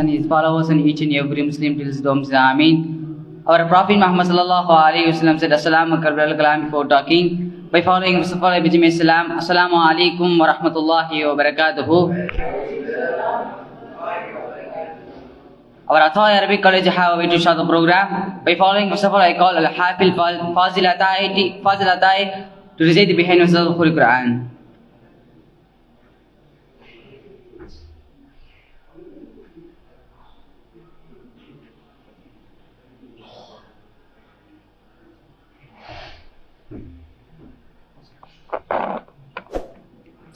and his followers and each and every Muslim till his doom. Ameen. Our Prophet Muhammad sallallahu alaihi wasallam said, Assalamu alaikum before talking. By following Mustafa Ibn Salam, Assalamu alaikum wa rahmatullahi wa barakatuhu. Our Athai Arabic College have a way to start the program. By following Mustafa, I call Al-Hafil Fazil Atai to recite behind us the Holy Quran.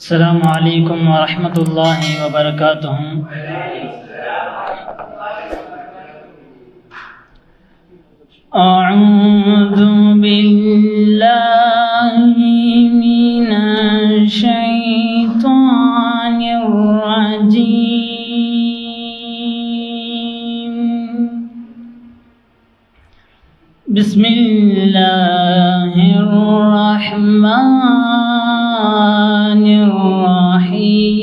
Assalamu alaikum wa rahmatullahi wa barakatuh. A'udhu billahi minash shaitanir rajim. Bismillahir rahmanir rahim.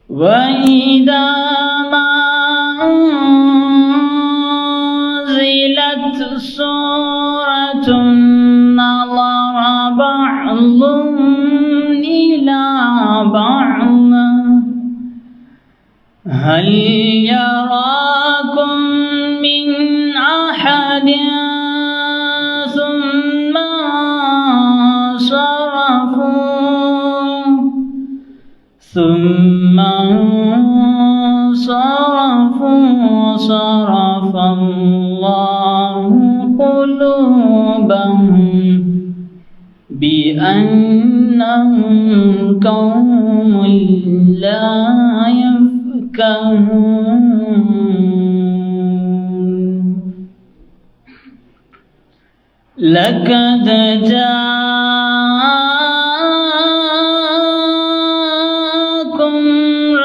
Wa idha ma unzilat suratun nadhara ba'dhum ila ba'd hal yarakum min ahadin thumma sarafu صرف الله قلوبهم بأنهم قوم لا يفقهون لقد جاءكم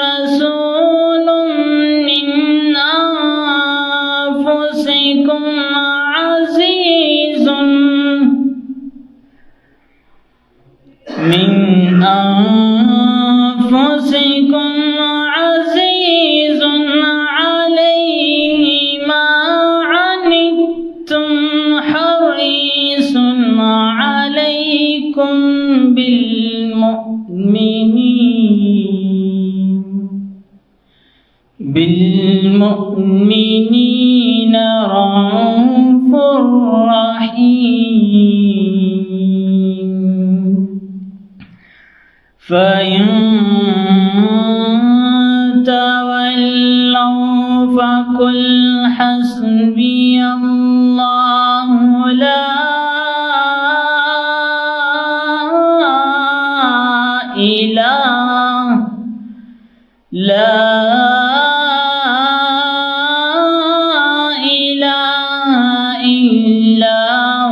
رسول من أنفسكم عزيز عليه ما عنتم حريص عليكم بالمؤمنين رؤوف رحيم فإن تولوا فقل حسبي الله لا إله إلا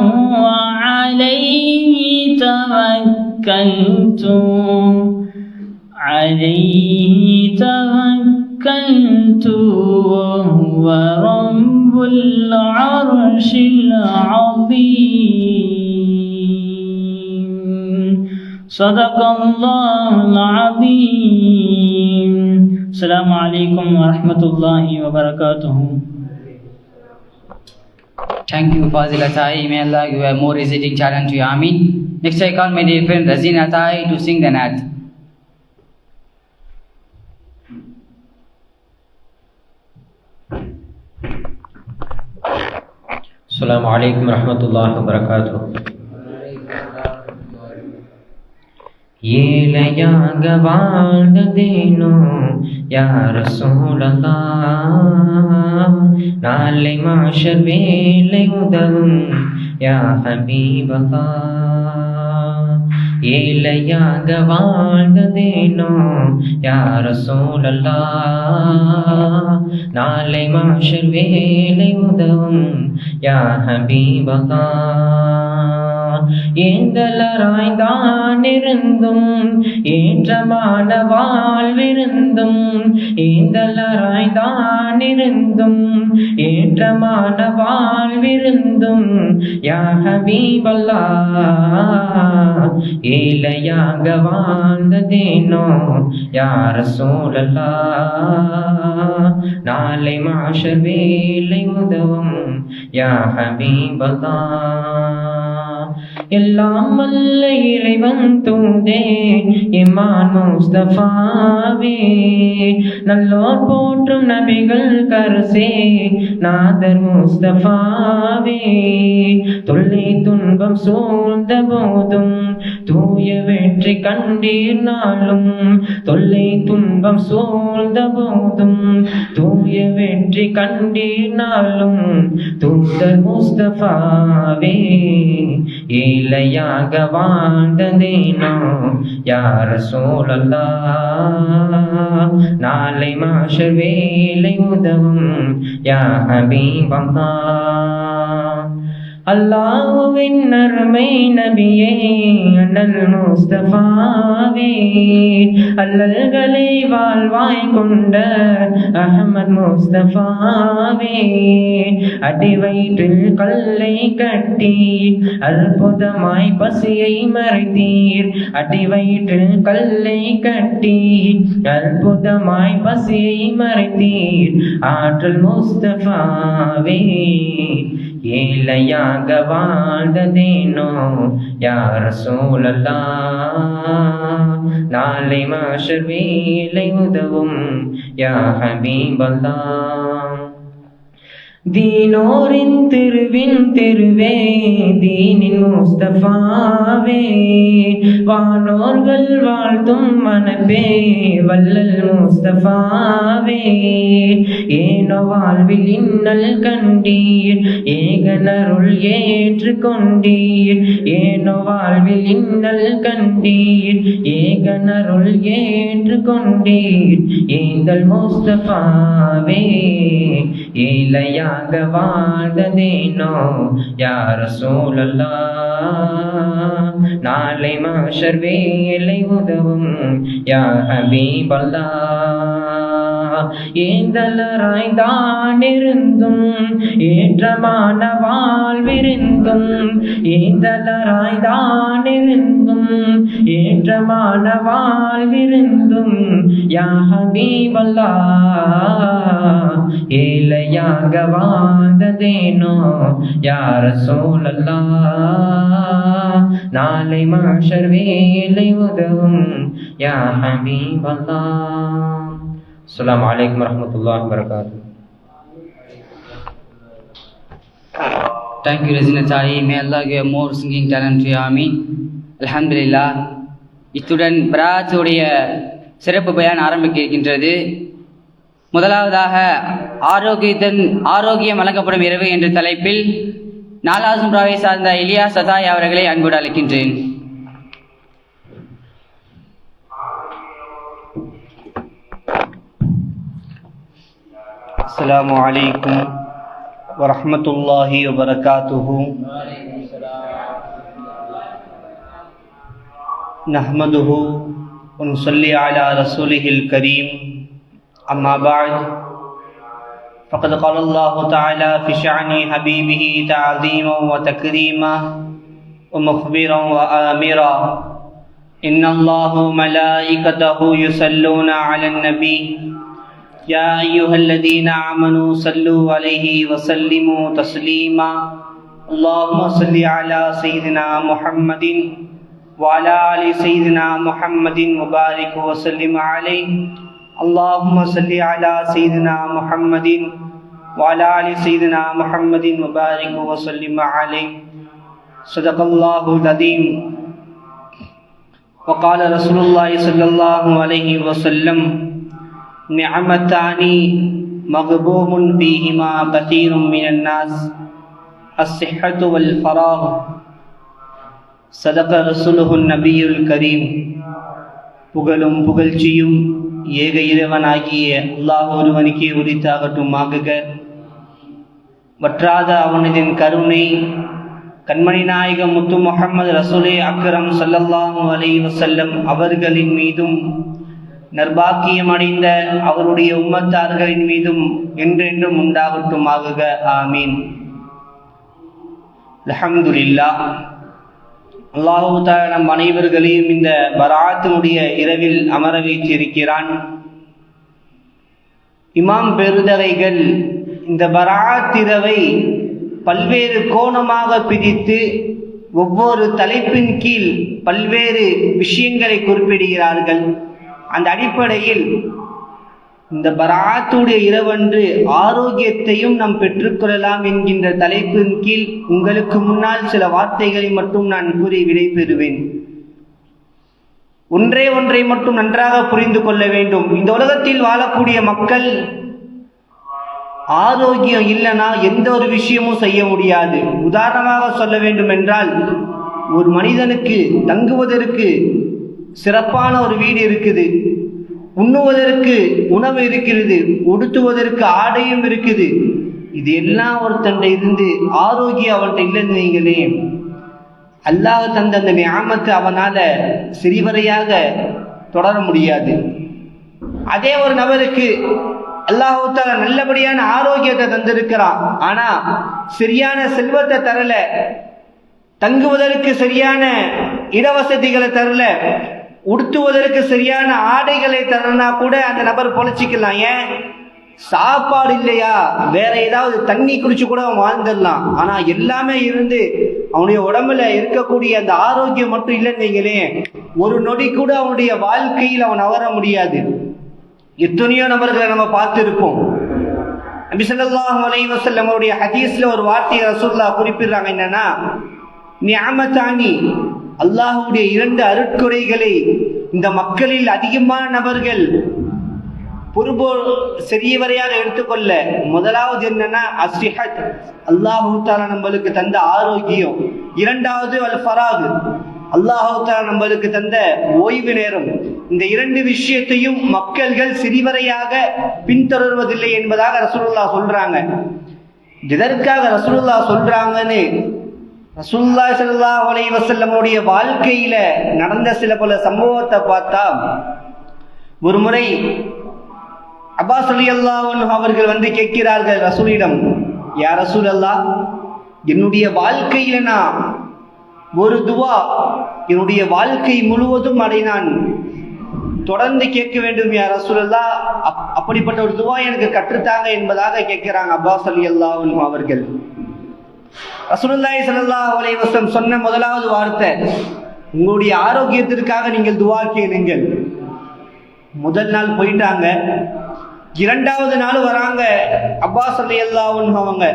هو عليه توكلت وهو رب العرش العظيم صدق الله العظيم. Assalamu alaikum wa rahmatullahi wa barakatuh. Thank you, Fazil Atai. May Allah give a more reciting challenge to you. Ameen. Next, I call my dear friend Razin Atai to sing the Naat. Assalamu alaikum wa rahmatullahi wa barakatuh. ஏழையாக வாழ்ந்ததேனோ யா ரசூலல்லாஹ், நாளை மாஷர் வேலை உதவும் யா ஹபீபல்லாஹ். ஏழையாக வாழ்ந்ததேனோ யா ரசூலல்லாஹ், நாளை மாஷர் வேலை உதவும் யா ஹபீபல்லாஹ். ஏந்தலராய்தான் இருந்தும் ஏற்றமான வாழ்விருந்தும் ஏந்தலராய்தான் இருந்தும் ஏற்றமான வாழ்விருந்தும் யா ஹபீபல்லாஹ் ஏழையாக வாழ்ந்ததேனோ யா ரசூலல்லாஹ் நாளை மாஷர் வேலை உதவும் யா ஹபீபல்லாஹ் எல்லாம் வல்ல இறைவன் தூதே இமான் முஸ்தஃபாவே நல்லோர் போற்றும் நபிகள் கரசே நாதர் முஸ்தஃபாவே தொல்லை துன்பம் சூழ்ந்த போதும் தூய வெற்றி கண்டீர் நாளும் தொல்லை துன்பம் சூழ்ந்த போதும் தூய வெற்றி கண்டீர் நாளும் தூதர் முஸ்தஃபாவே ஏழையாக வாழ்ந்ததேனோ யா ரசூலல்லாஹ் நாளை மாஷர் வேலை உதவும் யா ஹபீபல்லாஹ் அல்லாஹ்வின் அருமை நபியே அண்ணல் முஸ்தஃபாவே அல்லல்களை வாழ்வாய் கொண்ட அஹ்மத் முஸ்தஃபாவே அடி வயிற்றில் கல்லை கட்டி அற்புதமாய் பசியை மறைத்தீர் அடி வயிற்றில் கல்லை கட்டி அற்புதமாய் பசியை மறைத்தீர் ஆற்றல் முஸ்தஃபாவே ஏழையாக வாழ்ந்ததேனோ யா ரசூலல்லாஹ் நாளை மாஷர் வேலை உதவும் யா ஹபீபல்லாஹ் தீனோரின் திருவின் திருவே தீனின் முஸ்தஃபாவே வானோர்கள் வாழ்த்தும் மனப்பே வல்லல் முஸ்தஃபாவே ஏனோ வாழ்வில் இன்னல் கண்டீர் ஏகனருள் ஏற்று கொண்டீர் ஏனோ வாழ்வில் இன்னல் கண்டீர் ஏகனருள் ஏற்று கொண்டீர் ஏந்தல் முஸ்தஃபாவே ஏழையாக வாழ்ந்ததேனோ யா ரசூலல்லாஹ் நாளை மாஷர் வேலை உதவும் யா ஹபீபல்லாஹ் ஏந்தலராய்தான் இருந்தும் ஏற்றமான வாழ்விருந்தும் ஏந்தலராய்தான் இருந்தும் ஏற்றமான வாழ்விருந்தும் யா ஹபீபல்லாஹ் ஏழையாக வாழ்ந்ததேனோ யா ரசூலல்லாஹ் நாளை மாஷர் வேலை உதவும் யா ஹபீபல்லாஹ். அஸ்ஸலாமு அலைக்கும் வரஹ்மத்துல்லாஹி வபரகாத்துஹு. Thank you, Razina Chari. May Allah give more singing talent to you. Ameen. Alhamdulillah. இத்துடன் பராத் உடைய சிறப்பு பயான் ஆரம்பிக்க இருக்கின்றது. முதலாவதாக ஆரோக்கியம் வழங்கப்படும் இரவு என்ற தலைப்பில் 4வது சும்ராவை சார்ந்த இலியாஸ் சதாய் அவர்களை அன்போடு அழைக்கின்றேன். அஸ்ஸலாமு அலைக்கும் வரஹ்மத்துல்லாஹி வபரகாத்துஹு. நஹ்மதுஹு வ நுஸல்லி அலா ரசூலிஹில் கரீம். அம்மா பஅத். فقد قال الله تعالى في شأن حبيبه تعظيما وتكريما ومخبرا وآمرا إن الله وملائكته يصلون على النبي يا أيها الذين آمنوا صلوا عليه وسلموا تسليما اللهم صل على سيدنا محمد وعلى آل سيدنا محمد وبارك وسلم عليه اللهم صل على سيدنا محمد وعلى آل سيدنا محمد وبارك وسلم عليه. صدق الله العظيم. وقال رسول الله صلى الله عليه وسلم نعمتان مغبوم فيهما كثير من الناس الصحة والفراغ. صدق رسوله النبي الكريم. புகழும் புகழ்ச்சியும் ஏக இறைவனாகிய அல்லாஹ் ஒருவனுக்கே உரித்தாகட்டும் ஆகுக. வற்றாத அவனதின் கருணை கண்மணி நாயகம் முத்து முஹம்மது ரசூலே அக்ரம் ஸல்லல்லாஹு அலைஹி வஸல்லம் அவர்களின் மீதும் நற்பாக்கியம் அடைந்த அவருடைய உம்மத்தார்களின் மீதும் என்றென்றும் உண்டாகட்டுமாகுக. ஆமீன். அல்ஹம்துலில்லாஹ். அல்லாஹு தஆலா நம் அனைவர்களையும் இந்த பராத்தினுடைய இரவில் அமர வைத்திருக்கிறான். இமாம் பெருதகைகள் இந்த பராத் இரவை பல்வேறு கோணமாக பிரித்து ஒவ்வொரு தலைப்பின் கீழ் பல்வேறு விஷயங்களை குறிப்பிடுகிறார்கள். அந்த அடிப்படையில் இந்த பராத்துடைய இரவன்று ஆரோக்கியத்தையும் நாம் பெற்றுக்கொள்ளலாம் என்கின்ற தலைப்பின் கீழ் உங்களுக்கு முன்னால் சில வார்த்தைகளை மட்டும் நான் கூறி விடை பெறுவேன். ஒன்றை மட்டும் நன்றாக புரிந்து கொள்ள வேண்டும். இந்த உலகத்தில் வாழக்கூடிய மக்கள் ஆரோக்கியம் இல்லைன்னா எந்த ஒரு விஷயமும் செய்ய முடியாது. உதாரணமாக சொல்ல வேண்டும் என்றால், ஒரு மனிதனுக்கு தங்குவதற்கு சிறப்பான ஒரு வீடு இருக்குது, உண்ணுவதற்கு உணவு இருக்கிறது, உடுத்துவதற்கு ஆடையும் இருக்குது. இது எல்லாம் ஒருத்தண்ட இருந்து ஆரோக்கியம் அவன்கிட்ட இல்லைன்னு நீங்களே, அல்லாஹ் தந்த அந்த நியாமத்தை அவனால சிறிவரையாக தொடர முடியாது. அதே ஒரு நபருக்கு அல்லாஹ் தஆலா நல்லபடியான ஆரோக்கியத்தை தந்திருக்கிறான், ஆனா சரியான செல்வத்தை தரல, தங்குவதற்கு சரியான இடவசதிகளை தரல, உடுத்துவதற்கு சரியான ஆடைகளை தரனா கூட அந்த நபர் பொழைச்சிக்கலாம். ஏன்? சாப்பாடு இல்லையா, வேற ஏதாவது தண்ணி குடிச்சு கூட அவன் வாழ்ந்துடலாம். ஆனா எல்லாமே இருந்து அவனுடைய உடம்புல இருக்கக்கூடிய அந்த ஆரோக்கியம் மட்டும் இல்லைன்னு வைங்களே, ஒரு நொடி கூட அவனுடைய வாழ்க்கையில் அவன் நகர முடியாது. எத்தனையோ நபர்களை நம்ம பார்த்திருப்போம். நபி ஸல்லல்லாஹு அலைஹி வஸல்லம் அவருடைய ஹதீஸ்ல ஒரு வார்த்தையை ரசூலுல்லாஹ் குறிப்பிடுறாங்க. என்னன்னா, நிஅமத்தானி, அல்லாஹ்வுடைய 2 அருட்கொடைகளை இந்த மக்களில் அதிகமான நபர்கள் சிறியவரையாக எடுத்துக்கொள்ள. முதலாவது என்னன்னா அஸ்ஸிஹத், அல்லாஹ் தஆலா நம்மளுக்கு தந்த ஆரோக்கியம். இரண்டாவது அல் ஃபராக், அல்லாஹ் தஆலா நம்மளுக்கு தந்த ஓய்வு நேரம். இந்த 2 விஷயத்தையும் மக்கள்கள் சிறிவரையாக பின்தொடர்வதில்லை என்பதாக ரசூலுல்லாஹ் சொல்றாங்க. எதற்காக ரசூலுல்லாஹ் சொல்றாங்கன்னு ரசூலுல்லாஹி ஸல்லல்லாஹு அலைஹி வஸல்லம் உடைய வாழ்க்கையில நடந்த சில பல சம்பவத்தை பார்த்தா, ஒரு முறை அப்பாஸ் ரலியல்லாஹு அன்ஹு அவர்கள் வந்து கேட்கிறார்கள் ரசூலிடம், யா ரசூலல்லாஹ், என்னுடைய வாழ்க்கையில நான் ஒரு துவா என்னுடைய வாழ்க்கை முழுவதும் அதை நான் தொடர்ந்து கேட்க வேண்டும் யா ரசூலல்லாஹ், அப்படிப்பட்ட ஒரு துவா எனக்கு கற்றுத்தாங்க என்பதாக கேட்கிறாங்க அப்பாஸ் ரலியல்லாஹு அன்ஹு அவர்கள். ரசூலுல்லாஹி ஸல்லல்லாஹு அலைஹி வஸல்லம் சொன்ன முதலாவது வார்த்தை, உங்களுடைய ஆரோக்கியத்திற்காக நீங்கள் துவா கேளுங்கள். முதல் நாள் போயிட்டாங்க, 2வது நாள் வராங்க அப்பாஸ் ரலியல்லாஹு அன்ஹு அவங்க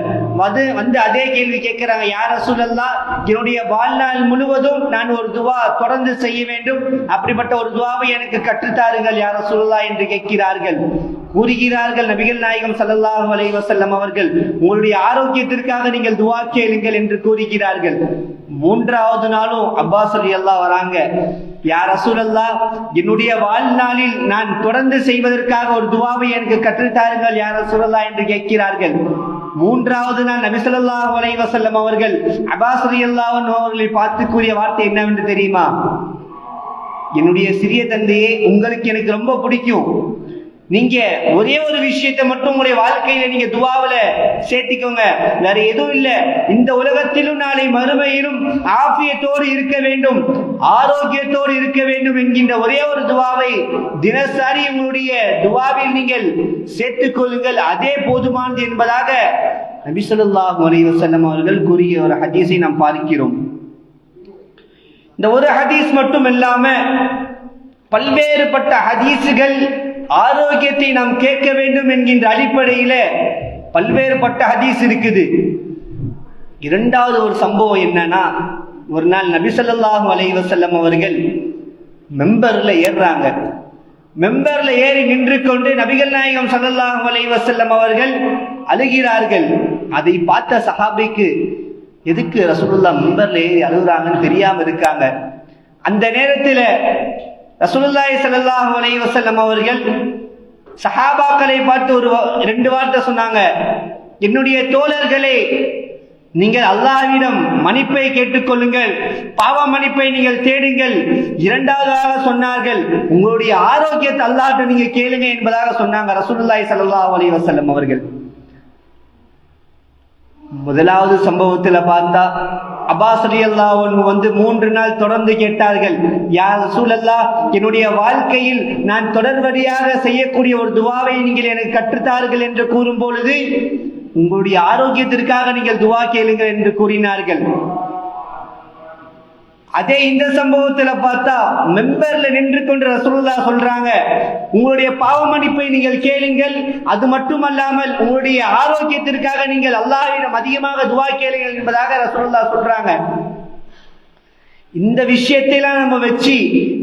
வந்து அதே கேள்வி கேட்கிறாங்க, யா ரசூலல்லாஹ், என்னுடைய வாழ்நாள் முழுவதும் நான் ஒரு துவா தொடர்ந்து செய்ய வேண்டும், அப்படிப்பட்ட ஒரு துவாவை எனக்கு கற்றுத்தாருங்கள் யா ரசூலல்லாஹ் என்று கேட்கிறார்கள். கூறுகிறார்கள் நபிகள் நாயகம் ஸல்லல்லாஹு அலைஹி வஸல்லம் அவர்கள், உங்களுடைய ஆரோக்கியத்திற்காக நீங்கள் துவா கேளுங்கள் என்று கூறுகிறார்கள். 3வது நாளும் அப்பாஸ் ரலியல்லாஹு வராங்க, யா ரசூலல்லாஹ், என்னுடைய வாழ்நாளில் நான் தொடர்ந்து செய்வதற்காக ஒரு துவாவை எனக்கு கற்றுத்தாருங்கள் யா ரசூலல்லாஹ் என்று கேட்கிறார்கள். 3வது நாள் நபி ஸல்லல்லாஹு அலைஹி வஸல்லம் அவர்கள் அப்பாஸ் ரலியல்லாஹு அன்ஹு அவர்களை பார்த்து கூறிய வார்த்தை என்னவென்று தெரியுமா? என்னுடைய சிறிய தந்தையே, உங்களுக்கு எனக்கு ரொம்ப பிடிக்கும், நீங்க ஒரே ஒரு விஷயத்தை மட்டும் உங்களுடைய வாழ்க்கையில நீங்க துவாவில சேர்த்திக்கோங்க, வேற எதுவும் இல்ல. இந்த உலகத்திலும் நாளை மறுமையிலும் ஆஃபியத்தோடு இருக்க வேண்டும், ஆரோக்கியத்தோடு இருக்க வேண்டும் என்கின்ற ஒரே ஒரு துவாவை தினசரி உங்களுடைய துவாவில் நீங்கள் சேர்த்துக் கொள்ளுங்கள், அதே போதுமானது என்பதாக நபி ஸல்லல்லாஹு அலைஹி வஸல்லம் அவர்கள் கூறிய ஒரு ஹதீஸை நாம் பார்க்கிறோம். இந்த ஒரு ஹதீஸ் மட்டும் இல்லாம பல்வேறுபட்ட ஹதீஸுகள் ஆரோக்கியத்தை நாம் கேட்க வேண்டும் என்கின்ற அடிப்படையில பல்வேறுபட்ட ஹதீஸ் இருக்குது. 2வது ஒரு சம்பவம் என்னன்னா, ஒரு நாள் நபி ஸல்லல்லாஹு அலைஹி வஸல்லம் அவர்கள் மெம்பர்ல ஏறுறாங்க. மெம்பர்ல ஏறி நின்று கொண்டு நபிகள் நாயகம் ஸல்லல்லாஹு அலைஹி வஸல்லம் அவர்கள் அழுகிறார்கள். அதை பார்த்த சஹாபிக்கு எதுக்கு ரசூலுல்லாஹ் மெம்பர்ல ஏறி அழுகுறாங்கன்னு தெரியாம இருக்காங்க. அந்த நேரத்தில் ரசூலுல்லாஹி ஸல்லல்லாஹு அலைஹி வஸல்லம் அவர்கள் சஹாபாக்களை பார்த்து 2 வார்த்தை சொன்னாங்க, என்னுடைய தோழர்களே, நீங்கள் அல்லாஹ்விடம் மன்னிப்பை கேட்டுக்கொள்ளுங்கள், பாவ மன்னிப்பை நீங்கள் தேடுங்கள். இரண்டாவதாக சொன்னார்கள், உங்களுடைய ஆரோக்கியத்தை அல்லாஹ்விடம் நீங்க கேளுங்க என்பதாக சொன்னாங்க ரசூலுல்லாஹி ஸல்லல்லாஹு அலைஹி வஸல்லம் அவர்கள். முதலாவது சம்பவத்துல பார்த்தா அப்பாஸ் ரலியல்லாஹு அன்ஹு வந்து 3 நாள் தொடர்ந்து கேட்டார்கள், யா ரசூலல்லாஹ், என்னுடைய வாழ்க்கையில் நான் தொடர்வடியாக செய்யக்கூடிய ஒரு துவாவை நீங்கள் எனக்கு கற்றுத்தார்கள் என்று கூறும் பொழுது, உங்களுடைய ஆரோக்கியத்திற்காக நீங்கள் துவா கேளுங்கள் என்று கூறினார்கள். அதே இந்த சம்பவத்துல பார்த்தா மெம்பர்ல நின்று கொண்டு ரசூலுல்லாஹ் சொல்றாங்க, உங்களுடைய பாவ மன்னிப்பை நீங்கள் கேளுங்கள், அது மட்டுமல்லாமல் உங்களுடைய ஆரோக்கியத்திற்காக நீங்கள் அல்லாஹ்விடம் அதிகமாக துவா கேளுங்கள் என்பதாக ரசூலுல்லாஹ் சொல்றாங்க. இந்த விஷயத்தைலாம் நம்ம வச்சு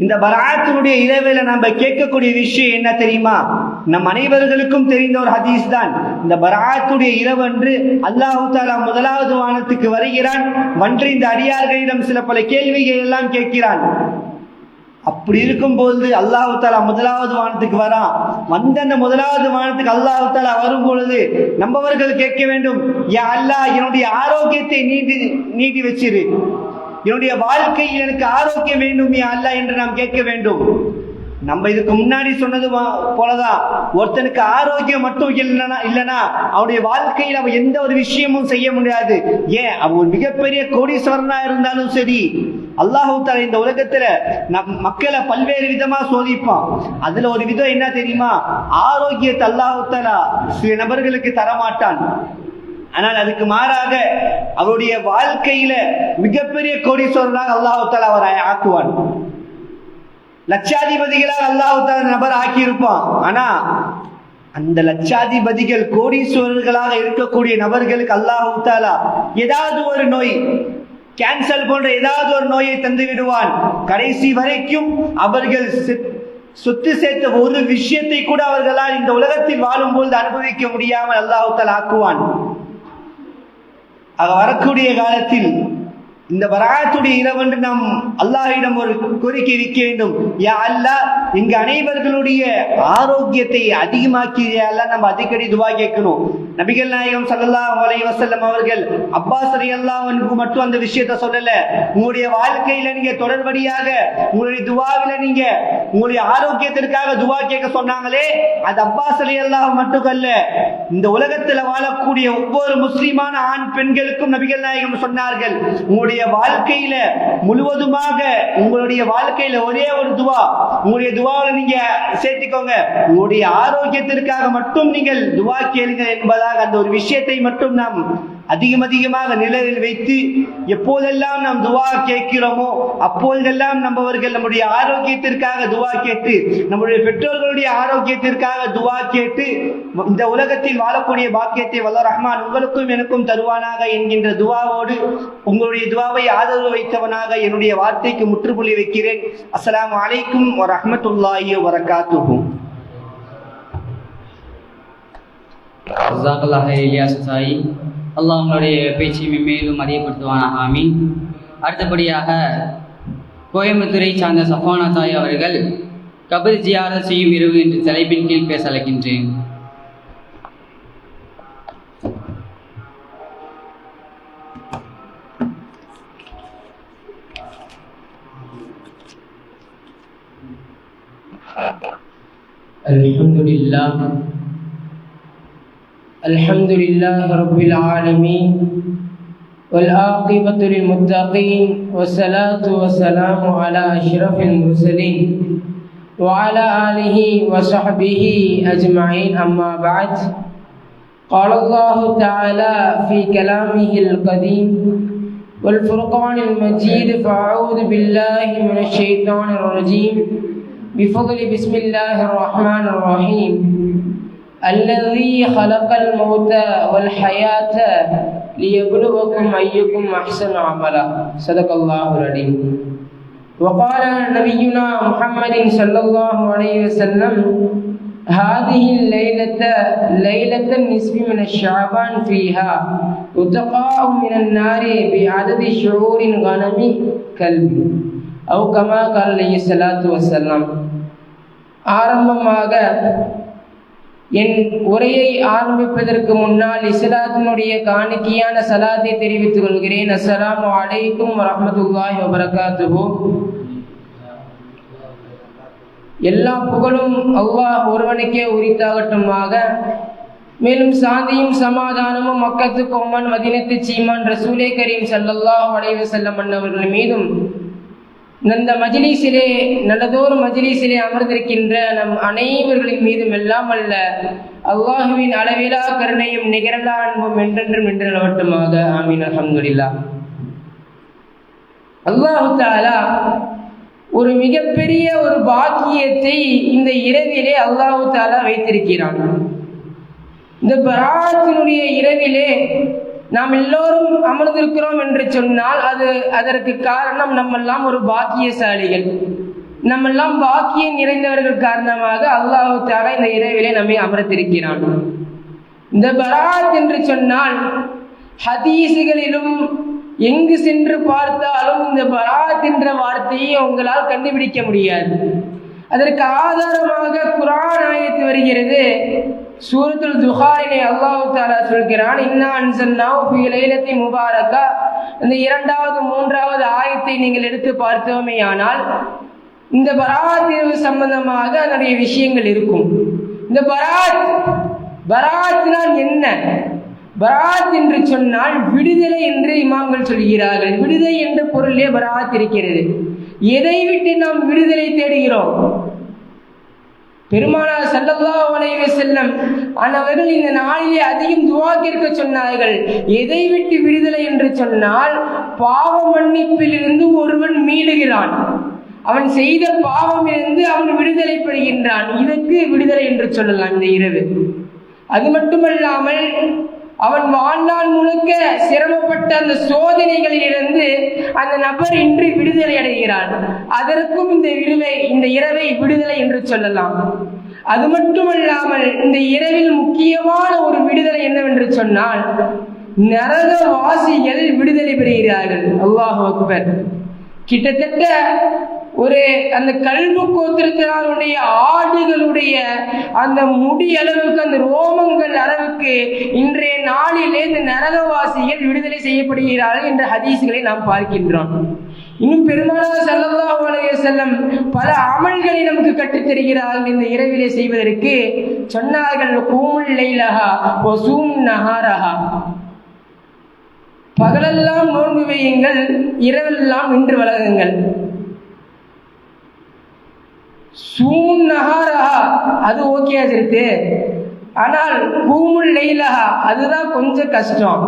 இந்த பராஅத்துடைய இரவில நம்ம கேட்கக்கூடிய விஷயம் என்ன தெரியுமா? நம் அனைவர்களுக்கும் தெரிந்த ஒரு ஹதீஸ் தான். இந்த பராஅத்துடைய இரவன்று அல்லாஹ் தஆலா முதலாவது வானத்துக்கு வருகிறான், வந்து இந்த அடியார்களிடம் சில பல கேள்விகள் எல்லாம் கேட்கிறான். அப்படி இருக்கும் போது அல்லாஹ் தஆலா முதலாவது வானத்துக்கு வரான். வந்த அந்த முதலாவது வானத்துக்கு அல்லாஹ் தஆலா வரும் பொழுது நம்மவர்கள் கேட்க வேண்டும், யா அல்லாஹ், என்னுடைய ஆரோக்கியத்தை நீட்டி வச்சிரு, என்னுடைய வாழ்க்கையில் எனக்கு ஆரோக்கியம் வேண்டும் யா அல்லாஹ் என்று நாம் கேட்க வேண்டும். நம்ம இதுக்கு முன்னாடி சொன்னது போலதான், ஒருத்தனுக்கு ஆரோக்கியம் மட்டும் இல்லைன்னா அவனுடைய வாழ்க்கையில் அவன் எந்த ஒரு விஷயமும் செய்ய முடியாது. ஏன் அவன் ஒரு மிகப்பெரிய கோடீஸ்வரனா இருந்தாலும் சரி, அல்லாஹ் தஆலா இந்த உலகத்துல மக்களை பல்வேறு விதமா சோதிப்பான். அதுல ஒரு விதம் என்ன தெரியுமா? ஆரோக்கியத்தை அல்லாஹ் தஆலா சில நபர்களுக்கு தரமாட்டான். ஆனால் அதுக்கு மாறாக அவருடைய வாழ்க்கையில மிகப்பெரிய கோடீஸ்வரராக அல்லாஹ் தஆலா அவரை ஆக்குவான். லட்சாதிபதிகளாக அல்லாஹ் தஆலா நபர் ஆக்கியிருப்பான். ஆனா அந்த லட்சாதிபதிகள் கோடீஸ்வரர்களாக இருக்கக்கூடிய நபர்களுக்கு அல்லாஹ் தஆலா ஏதாவது ஒரு நோய், கேன்சர் போன்ற ஏதாவது ஒரு நோயை தந்து விடுவான். கடைசி வரைக்கும் அவர்கள் சொத்து சேர்த்த ஒரு விஷயத்தை கூட அவர்களால் இந்த உலகத்தில் வாழும் பொழுது அனுபவிக்க முடியாமல் அல்லாஹ் தஆலா ஆக்குவான். வரக்கூடிய காலத்தில் இந்த பராஅத்துடைய இரவன்று நாம் அல்லாஹ்விடம் ஒரு கோரிக்கை வைக்க வேண்டும், யா அல்லாஹ், இங்க அனைவர்களுடைய ஆரோக்கியத்தை அதிகமாக்கியா அல்லாஹ் நம்ம அடிக்கடி துவா கேட்கணும். நபிகள் நாயகம் ஸல்லல்லாஹு அலைஹி வஸல்லம் அவர்கள் அப்பாஸ் ரலியல்லாஹு அன்ஹு மட்டும் அந்த விஷயத்தை சொல்லல, உங்களுடைய வாழ்க்கையில நீங்க தொடர்படியாக உங்களுடைய துவாவில நீங்க உங்களுடைய ஆரோக்கியத்திற்காக துவா கேட்க சொன்னாங்களே, அது அப்பாஸ் ரலியல்லாஹு மட்டும் அல்ல, இந்த உலகத்துல வாழக்கூடிய ஒவ்வொரு முஸ்லிமான ஆண் பெண்களுக்கும் நபிகள் நாயகம் சொன்னார்கள், உங்களுடைய வாழ்க்கையில முழுவதுமாக உங்களுடைய வாழ்க்கையில ஒரே ஒரு துவா, உங்களுடைய துவாவில் நீங்க சேர்த்துக்கோங்க, உங்களுடைய ஆரோக்கியத்திற்காக மட்டும் நீங்கள் துவா கேளுங்க என்பதாக அந்த ஒரு விஷயத்தை மட்டும் நாம் அதிகமாக நிலையில் வைத்து எப்போதெல்லாம் நாம் துவா கேட்கிறோமோ அப்போதெல்லாம் நம்மவர்கள் நம்முடைய ஆரோக்கியத்திற்காக துவா கேட்டு, நம்முடைய பெற்றோர்களுடைய ஆரோக்கியத்திற்காக துவா கேட்டு இந்த உலகத்தில் வாழக்கூடிய பாக்கியத்தை வல்ல ரஹ்மான் உங்களுக்கும் எனக்கும் தருவானாக என்கின்ற துவாவோடு உங்களுடைய துவாவை ஆதரவு வைத்தவனாக என்னுடைய வார்த்தைக்கு முற்றுப்புள்ளி வைக்கிறேன். அஸ்ஸலாமு அலைக்கும் வரஹ்மத்துல்லாஹி வபரகாத்துஹு. ஜஸாக்கல்லாஹு இலியாஸ் சாயி, அல்லாஹ் உங்களுடைய பேச்சை மேலும் அதிகப்படுத்துவானாக. ஆமீன். அடுத்தபடியாக கோயம்புத்தூரை சார்ந்த சஃபானா தாய் அவர்கள் கபர் ஜியாரத் செய்யும் இரவு என்ற தலைப்பின் கீழ் பேச அழைக்கின்றேன். الحمد لله رب العالمين والعاقبة للمتقين والصلاة والسلام على أشرف المرسلين وعلى آله وصحبه أجمعين. أما بعد، قال الله تعالى في كلامه القديم والفرقان المجيد: فأعوذ بالله من الشيطان الرجيم بفضل بسم الله الرحمن الرحيم الذي خلق الموت والحياة ليبلوكم أيكم أحسن عملا. صدق الله العليم. وقال نبينا محمد صلى الله عليه وسلم: هذه الليلة ليلة النصف من الشعبان فيها وتقاء من النار بعدد شعور غنم كلب أو كما قال عليه الصلاة والسلام. ஆரம்பமாக என் உரையை ஆரம்பிப்பதற்கு முன்னால் இஸ்லாத்தினுடைய காணிக்கையான சலாத்தை தெரிவித்துக் கொள்கிறேன். அஸ்ஸலாமு அலைக்கும் வரஹ்மத்துல்லாஹி வபரகாத்துஹு. எல்லா புகழும் அல்லாஹ் ஒருவனுக்கே உரித்தாகட்டுமாக. மேலும் சாந்தியும் சமாதானமும் மக்கத்து கோமன் மதீனத்து சீமான் ரசூலே கரீம் ஸல்லல்லாஹு அலைஹி வஸல்லம் அவர்கள் மீதும் இந்த மஜ்லிஸிலே நல்லதோறு மஜ்லிஸிலே அமர்ந்திருக்கின்ற நம் அனைவர்களின் மீதும் எல்லாம் அல்ல அல்லாஹுவின் அளவிலா கருணையும் நிகரலா அன்பும் என்றென்றும் நின்று நிலவட்டுமாக. ஆமீன். அல்ஹம்துலில்லாஹ். அல்லாஹு தஆலா ஒரு மிகப்பெரிய ஒரு பாக்கியத்தை இந்த இரவிலே அல்லாஹு தஆலா வைத்திருக்கிறான். இந்த பராத்தினுடைய இரவிலே நாம் எல்லோரும் அமர்ந்திருக்கிறோம் என்று சொன்னால் அதற்கு காரணம் நம்மெல்லாம் ஒரு பாக்கியசாலிகள், நம்மெல்லாம் பாக்கியம் நிறைந்தவர்கள் காரணமாக அல்லாஹு தஆலா இந்த இரவிலே நம்மை அமர்த்திருக்கிறான். இந்த பராத் என்று சொன்னால் ஹதீஸுகளிலும் எங்கு சென்று பார்த்தாலும் இந்த பராத் என்ற வார்த்தையை உங்களால் கண்டுபிடிக்க முடியாது. அதற்கு ஆதாரமாக குர்ஆன் ஆயத்து வருகிறது. சூரத்துல் துஹாரிலே அல்லாஹ் தஆலா சொல்கிறான், இன்னா அன்ஸல்னாஹு ஃபீ லைலத்தின் முபாரக்கா. இந்த 2வது 3வது ஆயத்தை நீங்கள் எடுத்து பார்த்தோமேயானால் இந்த பராத் இரவு சம்பந்தமாக அதனுடைய விஷயங்கள் இருக்கும். இந்த பராத்னால் என்ன? பராத் என்று சொன்னால் விடுதலை என்று இமாம்கள் சொல்கிறார்கள். விடுதலை என்ற பொருளே பராத் இருக்கிறது. எதை விட்டு நாம் விடுதலை தேடுகிறோம்? பெருமானார் ஸல்லல்லாஹு அலைஹி வஸல்லம் அவர்கள் இந்த நாளிலே அதிகம் துஆ கேட்க சொன்னார்கள். எதை விட்டு விடுதலை என்று சொன்னால் பாவ மன்னிப்பிலிருந்து ஒருவன் மீளுகிறான், அவன் செய்த பாவமிலிருந்து அவன் விடுதலை பெறுகின்றான். இதற்கு விடுதலை என்று சொல்லலாம் இந்த இரவு. அது மட்டுமல்லாமல் அவன் வாழ்நாள் முழுக்க சிரமப்பட்ட அந்த சோதனைகளிலிருந்து அந்த நபர் இன்று விடுதலை அடைகிறான். அதற்கும் இந்த இரவை விடுதலை என்று சொல்லலாம். அது மட்டுமல்லாமல் இந்த இரவில் முக்கியமான ஒரு விடுதலை என்னவென்று சொன்னால் நரகவாசிகள் விடுதலை பெறுகிறார்கள். அல்லாஹு அக்பர். கிட்டத்தட்ட அந்த கல்பு கோத்திரத்தினுடைய ஆடுகளுடைய அந்த முடி அளவுக்கு, அந்த ரோமங்கள் அளவுக்கு இன்றைய நாளிலே இந்த நரகவாசிகள் விடுதலை செய்யப்படுகிறார்கள் என்ற ஹதீஸ்களை நாம் பார்க்கின்றோம். இன்னும் பெருமானார் ஸல்லல்லாஹு அலைஹி வஸல்லம் பல அமல்களை நமக்கு கற்றுத் தருகிறார்கள். இந்த இரவிலே செய்வதற்கு சொன்னார்கள், கூமுல் லைலஹா வ சூம் நஹாரஹா. பகலெல்லாம் நோன்பு வையுங்கள், இரவெல்லாம் நின்று வழங்குங்கள். சூம் நஹாரஹா அது ஓகே ஆகிருக்கு. ஆனால் கூமுல் லைலஹா அதுதான் கொஞ்சம் கஷ்டம்.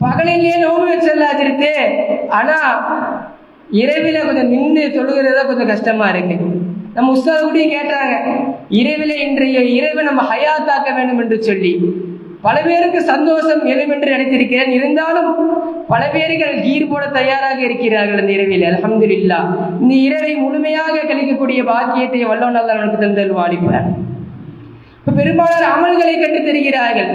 பகலிலே நோன்பு வச்சிருக்கு, ஆனா இரவில கொஞ்சம் நின்று தொழுகிறதா கொஞ்சம் கஷ்டமா இருக்கு. நம்ம உஸ்தாத் கூட கேட்டாங்க, இரவில இன்றைய இரவு நம்ம ஹயாத்தாக்க வேண்டும் என்று சொல்லி. பல பேருக்கு சந்தோஷம் எதுவென்று நினைத்திருக்கிறேன். இருந்தாலும் பல பேர்கள் கீர் போட தயாராக இருக்கிறார்கள் இந்த இரவில். அல்ஹம்துலில்லாஹ். இந்த இரவை முழுமையாக கழிக்கக்கூடிய பாக்கியத்தை வல்லவன் அல்லாஹ் நமக்கு தந்தருள்வார். பெரும்பாலான அமல்களை கற்றுத் தருகிறார்கள்.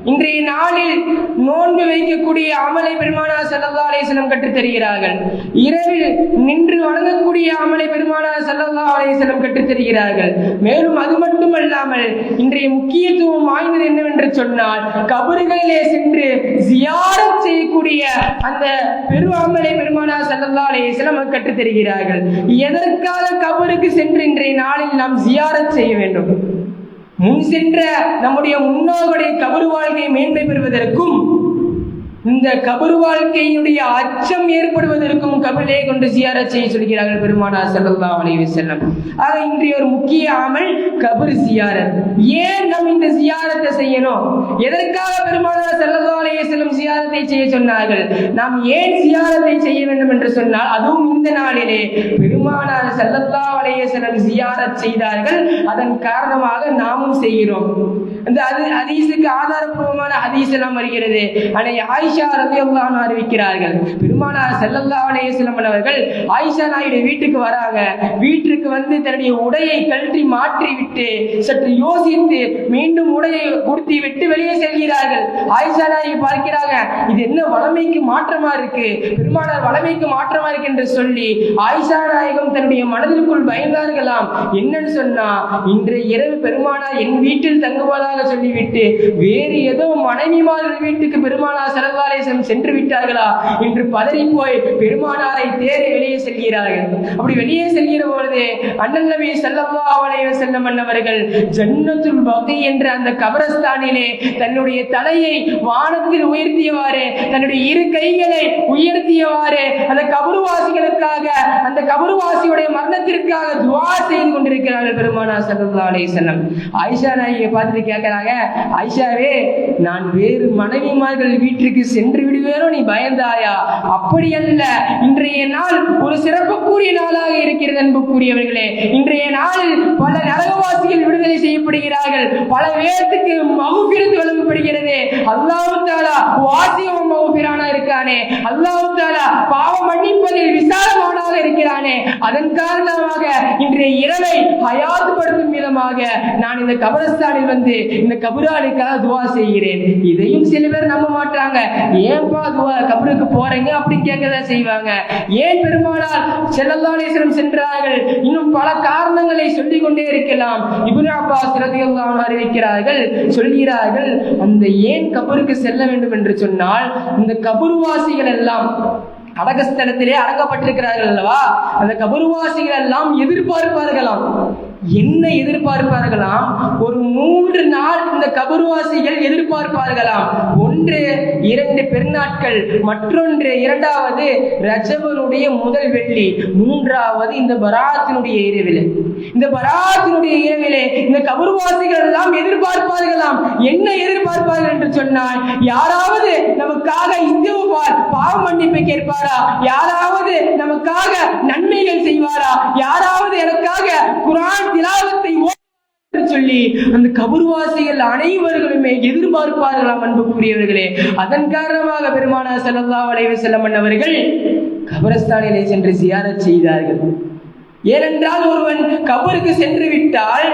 இன்றைய நாளில் நோன்பு வைக்கக்கூடிய அமலை பெருமானார் ஸல்லல்லாஹு அலைஹி வஸல்லம் கற்றுத் தருகிறார்கள். இரவில் நின்று வணங்கக்கூடிய அமலை பெருமானார் ஸல்லல்லாஹு அலைஹி வஸல்லம் கற்றுத் தருகிறார்கள். மேலும் அது மட்டுமல்லாமல் இன்றைய முக்கியத்துவம் வாய்ந்தது என்னவென்று சொன்னால் கபறுகளிலே சென்று ஜியாரத் செய்யக்கூடிய அந்த பெரு அமலை பெருமானார் ஸல்லல்லாஹு அலைஹி வஸல்லம் கற்றுத் தருகிறார்கள். எதற்காக கபருக்கு சென்று இன்றைய நாளில் நாம் ஜியாரத் செய்ய வேண்டும்? முன் சென்ற நம்முடைய முன்னோர்களுடைய கபரு வாழ்க்கையை மேன்மை பெறுவதற்கும் இந்த கபரு வாழ்க்கையினுடைய அச்சம் ஏற்படுவதற்கும் கபரிலே கொண்டு ஜியாரத் செய்ய சொல்கிறார்கள் பெருமானார் ஸல்லல்லாஹு அலைஹி வஸல்லம். ஆக இன்றைய ஒரு முக்கிய அமல் கபர் ஜியாரத். ஏன் நாம் இந்த ஜியாரத்தை செய்யணும்? எதற்காக பெருமானார் ஸல்லல்லாஹு அலைஹி வஸல்லம் ஜியாரத்தை செய்ய சொன்னார்கள்? நாம் ஏன் ஜியாரத்தை செய்ய வேண்டும் என்று சொன்னால் அதுவும் இந்த நாளிலே பெருமானார் ஸல்லல்லாஹு அலைஹி வஸல்லம் ஜியாரத் செய்தார்கள். அதன் காரணமாக நாமும் செய்கிறோம். அந்த ஹதீஸுக்கு ஆதாரபூர்வமான ஹதீஸ் எல்லாம் வருகிறது. ஆயிஷா ரலியல்லாஹு அன்ஹா அறிவிக்கிறார்கள், பெருமானார் ஸல்லல்லாஹு அலைஹி அலைஹி அவர்கள் ஆயிஷா நாயுடைய வீட்டுக்கு வராங்க. வீட்டுக்கு வந்து தன்னுடைய உடையை கழற்றி மாற்றி விட்டு சற்று யோசித்து மீண்டும் உடையை உடுத்தி விட்டு வெளியே செல்கிறார்கள். ஆயிஷா நாயகி பார்க்கிறாங்க, இது என்ன வளமைக்கு மாற்றமா இருக்கு, பெருமானார் வளமைக்கு மாற்றமா இருக்கு என்று சொல்லி ஆயிஷா நாயகம் தன்னுடைய மனதிற்குள் பயந்தார்களாம். என்னன்னு சொன்னா, இன்றைய இரவு பெருமானார் என் வீட்டில் தங்குவதாக சொல்லிவிட்டு வேறு ஏதோ மனைவிமார்கள் வீட்டுக்கு பெருமானார் ஸல்லல்லாஹு அலைஹி வஸல்லம் சென்று விட்டார்களா என்று பதறி போய் பெருமானாரை தேடி வெளியே செல்கிறார்கள். அப்படி வெளியே செல்கிற பொழுது அண்ணன் நபி ஸல்லல்லாஹு அலைஹி வஸல்லம் அவர்கள் ஜன்னத்துல் பகீ என்ற அந்த கபரஸ்தானிலே தன்னுடைய தலையை வானத்தில் உயர்த்தியவாறு, தன்னுடைய இரு கைகளை உயர்த்தியவாறு அந்த கபருவாசிகளுக்காக, அந்த கபருவாசியுடைய மரணத்திற்காக துஆ செய்து கொண்டிருக்கிறார்கள் பெருமானார் ஸல்லல்லாஹு அலைஹி வஸல்லம். ஆயிஷா நாயகியை பார்த்து கேட்கிறாங்க, ஆயிஷாவே, நான் வேறு மனைவிமார்கள் வீட்டிற்கு சென்று விடுவேனோ நீ பயந்தாயா? அப்படி அல்ல, இன்றைய நாள் ஒரு சிறப்புக்குரிய நாளாக இருக்கிறது அன்புக்குரியவர்களே. இன்றைய நாளில் பல நரகவாசிகள் விடுதலை செய்யப்படுகிறார்கள், பல பேருக்கு மகுபிரத்து வழங்கப்படுகிறது. அல்லாஹ் தஆலா வாசியும் மகுபிரானா இருக்கானே, அல்லாஹ் தஆலா பாவம் மன்னிப்பதில் விசாலமானாக இருக்கிறானே, அதன் காரணமாக இன்றைய இரவை ஹயாத்படுத்தும் விதமாக நான் இந்த கபரஸ்தானில் வந்து இந்த கபராளிக்காக துவா செய்கிறேன். இதையும் சில பேர் நம்ப மாட்டாங்க. ஏன்பா துவா கபருக்கு போறீங்க அப்படி கேட்கதான் செய்வாங்க. ஏன் பெருமானார் ஸல்லல்லாஹு அலைஹி வஸல்லம் சென்றார்கள்? இன்னும் பல காரணங்களை சொல்லிக் கொண்டே இருக்கலாம். இப்னு அப்பாஸ் ரலியல்லாஹு அன்ஹு அறிவிக்கிறார்கள், சொல்கிறார்கள், அந்த ஏன் கபருக்கு செல்ல வேண்டும் என்று சொன்னால், இந்த கபருவாசிகள் எல்லாம் அடகஸ்தலத்திலே அடங்கப்பட்டிருக்கிறார்கள் அல்லவா, அந்த கபருவாசிகள் எல்லாம் எதிர்பார்ப்பார்களாம். என்ன எதிர்பார்ப்பார்களாம்? ஒரு 3 நாள் இந்த கபருவாசிகள் எதிர்பார்ப்பார்களாம். 1, 2 பெருநாட்கள், மற்றொன்று 2வது ரஜபனுடைய முதல் வெள்ளி, 3வது இந்த பராத்தினுடைய இரவிலே. இந்த பராத்தினுடைய இரவிலே இந்த கபருவாசிகள் எல்லாம் எதிர்பார்ப்பார்களாம். என்ன எதிர்பார்ப்பார்கள் என்று சொன்னால், யாராவது நமக்காக இஸ்திக்ஃபார் பாவ மன்னிப்பை கேட்பாரா, யாராவது நமக்காக நன்மைகள் செய்வாரா, யாராவது எனக்காக குர்ஆன் திலாவத்தை சொல்லி அந்த கபருவாசிகள் அனைவர்களுமே எதிர்பார்ப்பார்களாம் அன்புக்குரியவர்களே. அதன் காரணமாக பெருமானார் ஸல்லல்லாஹு அலைஹி வஸல்லம் அவர்கள் கபரஸ்தானிலே சென்று ஜியாரத் செய்தார்கள். ஏனென்றால் ஒருவன் கபருக்கு சென்று விட்டால்,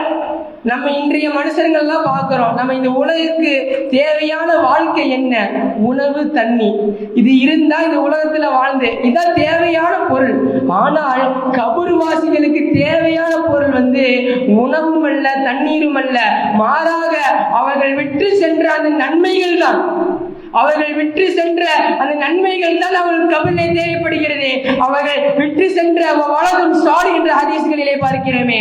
நம்ம இன்றைய மனுஷர்கள்லாம் பார்க்கிறோம், நம்ம இந்த உலகிற்கு தேவையான வாழ்க்கை என்ன? உணவு, தண்ணி. இது இருந்தா இந்த உலகத்துல வாழ்ந்து இதான் தேவையான பொருள். ஆனால் கபருவாசிகளுக்கு தேவையான பொருள் வந்து உணவும் அல்ல, தண்ணீரும் அல்ல, மாறாக அவர்கள் விட்டு சென்ற அந்த நன்மைகள் தான். அவர்கள் விட்டு சென்ற அந்த நன்மைகள் தான் அவர்கள் கபரிலே தேவைப்படுகிறது. அவர்கள் விட்டு சென்ற வலதும் சாடி என்ற ஹதீஸ்களிலே பார்க்கிறோமே,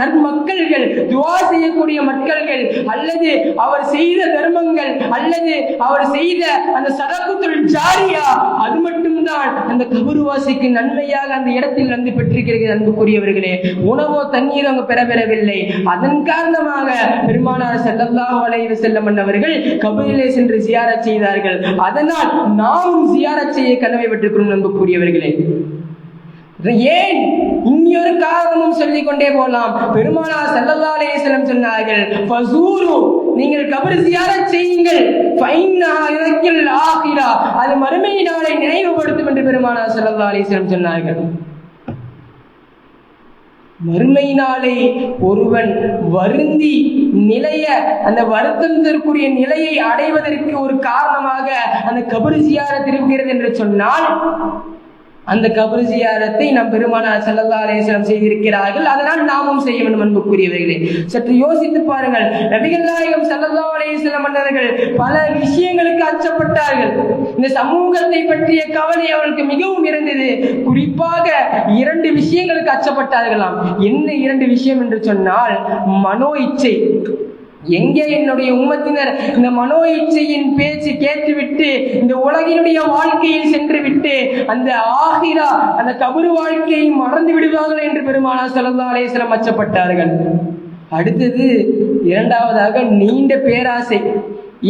நற்மக்கள்கள், துஆ செய்யக்கூடிய மக்கள்கள், அல்லது அவர் செய்த தர்மங்கள், அல்லது அவர் செய்த அந்த சதகத்துல் ஜாரியா, அது மட்டும்தான் அந்த கபருவாசிக்கு நன்மையாக அந்த இடத்தில் வந்து பெற்றிருக்கிறது அன்புக்குரியவர்களே. உணவோ தண்ணீரோ அங்கு பெறவில்லை. அதன் காரணமாக பெருமானார் ஸல்லல்லாஹு அலைஹி வஸல்லம் அவர்கள் கபரிலே சென்று ஜியாரத் செய்தார்கள். அதனால் நாம் ஜியாரத் செய்ய கனவை பெற்றிருக்கிறோம் அன்புக்குரியவர்களே. ஏன் இன்னொரு காரணமும் சொல்லிக் கொண்டே போலாம். பெருமானார் ஸல்லல்லாஹு அலைஹி வஸல்லம் சொன்னார்கள், ஃபஸூரு, நீங்கள் கபர் ஜியாரத் செய்யுங்கள், ஃபைன்னா யذكر ஆகிரா, அது மறுமை நாளை நினைவுபடுத்தும் என்று பெருமானார் ஸல்லல்லாஹு அலைஹி வஸல்லம் சொன்னார்கள். மறுமை நாளை ஒருவன் வருந்தி நிலைய அந்த வருத்தத்திற்குரிய நிலையை அடைவதற்கு ஒரு காரணமாக அந்த கபர் ஜியாரத் இருக்கிறது என்று சொன்னால், அந்த கபர் ஜியாரத்தை நம் பெருமானார் ஸல்லல்லாஹு அலைஹி வஸல்லம் செய்திருக்கிறார்கள். அதனால் நாமும் செய்ய வேண்டும் அன்புக்குரியவர்களே. சற்று யோசித்து பாருங்கள். நபிகள் நாயகம் ஸல்லல்லாஹு அலைஹி வஸல்லம் அவர்கள் பல விஷயங்களுக்கு அச்சப்பட்டார்கள். இந்த சமூகத்தை பற்றிய கவலை அவர்களுக்கு மிகவும் இருந்தது. குறிப்பாக 2 விஷயங்களுக்கு அச்சப்பட்டார்களாம். என்ன 2 விஷயம் என்று சொன்னால், மனோ இச்சை. எங்கே என்னுடைய உம்மத்தினர் இந்த மனோ இச்சையின் பேச்சு கேட்டுவிட்டு இந்த உலகினுடைய வாழ்க்கையில் சென்று விட்டு அந்த ஆகிரா, அந்த கபரு வாழ்க்கையை மறந்து விடுவார்கள் என்று பெருமானார் ஸல்லல்லாஹு அலைஹி வஸல்லம் அச்சப்பட்டார்கள். அடுத்தது 2வதாக நீண்ட பேராசை.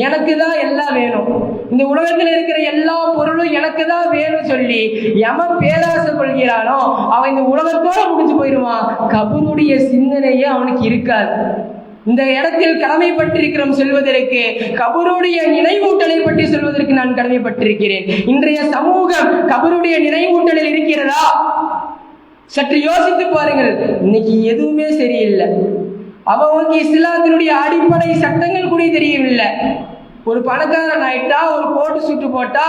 எனக்கு தான் எல்லாம் வேணும், இந்த உலகத்தில் இருக்கிற எல்லா பொருளும் எனக்கு தான் வேணும் சொல்லி எவன் பேராசை கொள்கிறானோ அவன் இந்த உலகத்தோட முடிஞ்சு போயிடுவான். கபருடைய சிந்தனையே அவனுக்கு இருக்காது. இந்த இடத்தில் கடமைப்பட்டிருக்கிறோம் சொல்வதற்கு, கபருடைய நினைவூட்டலை பற்றி சொல்வதற்கு நான் கடமைப்பட்டிருக்கிறேன். இன்றைய சமூகம் கபருடைய நினைவூட்டலில் இருக்கிறதா? சற்று யோசித்து பாருங்கள். இன்னைக்கு எதுவுமே சரியில்லை. அவங்களுக்கு இஸ்லாத்தினுடைய அடிப்படை சட்டங்கள் கூட தெரியவில்லை. ஒரு பணக்காரன் ஆயிட்டா, ஒரு கோட்டு சுட்டு போட்டா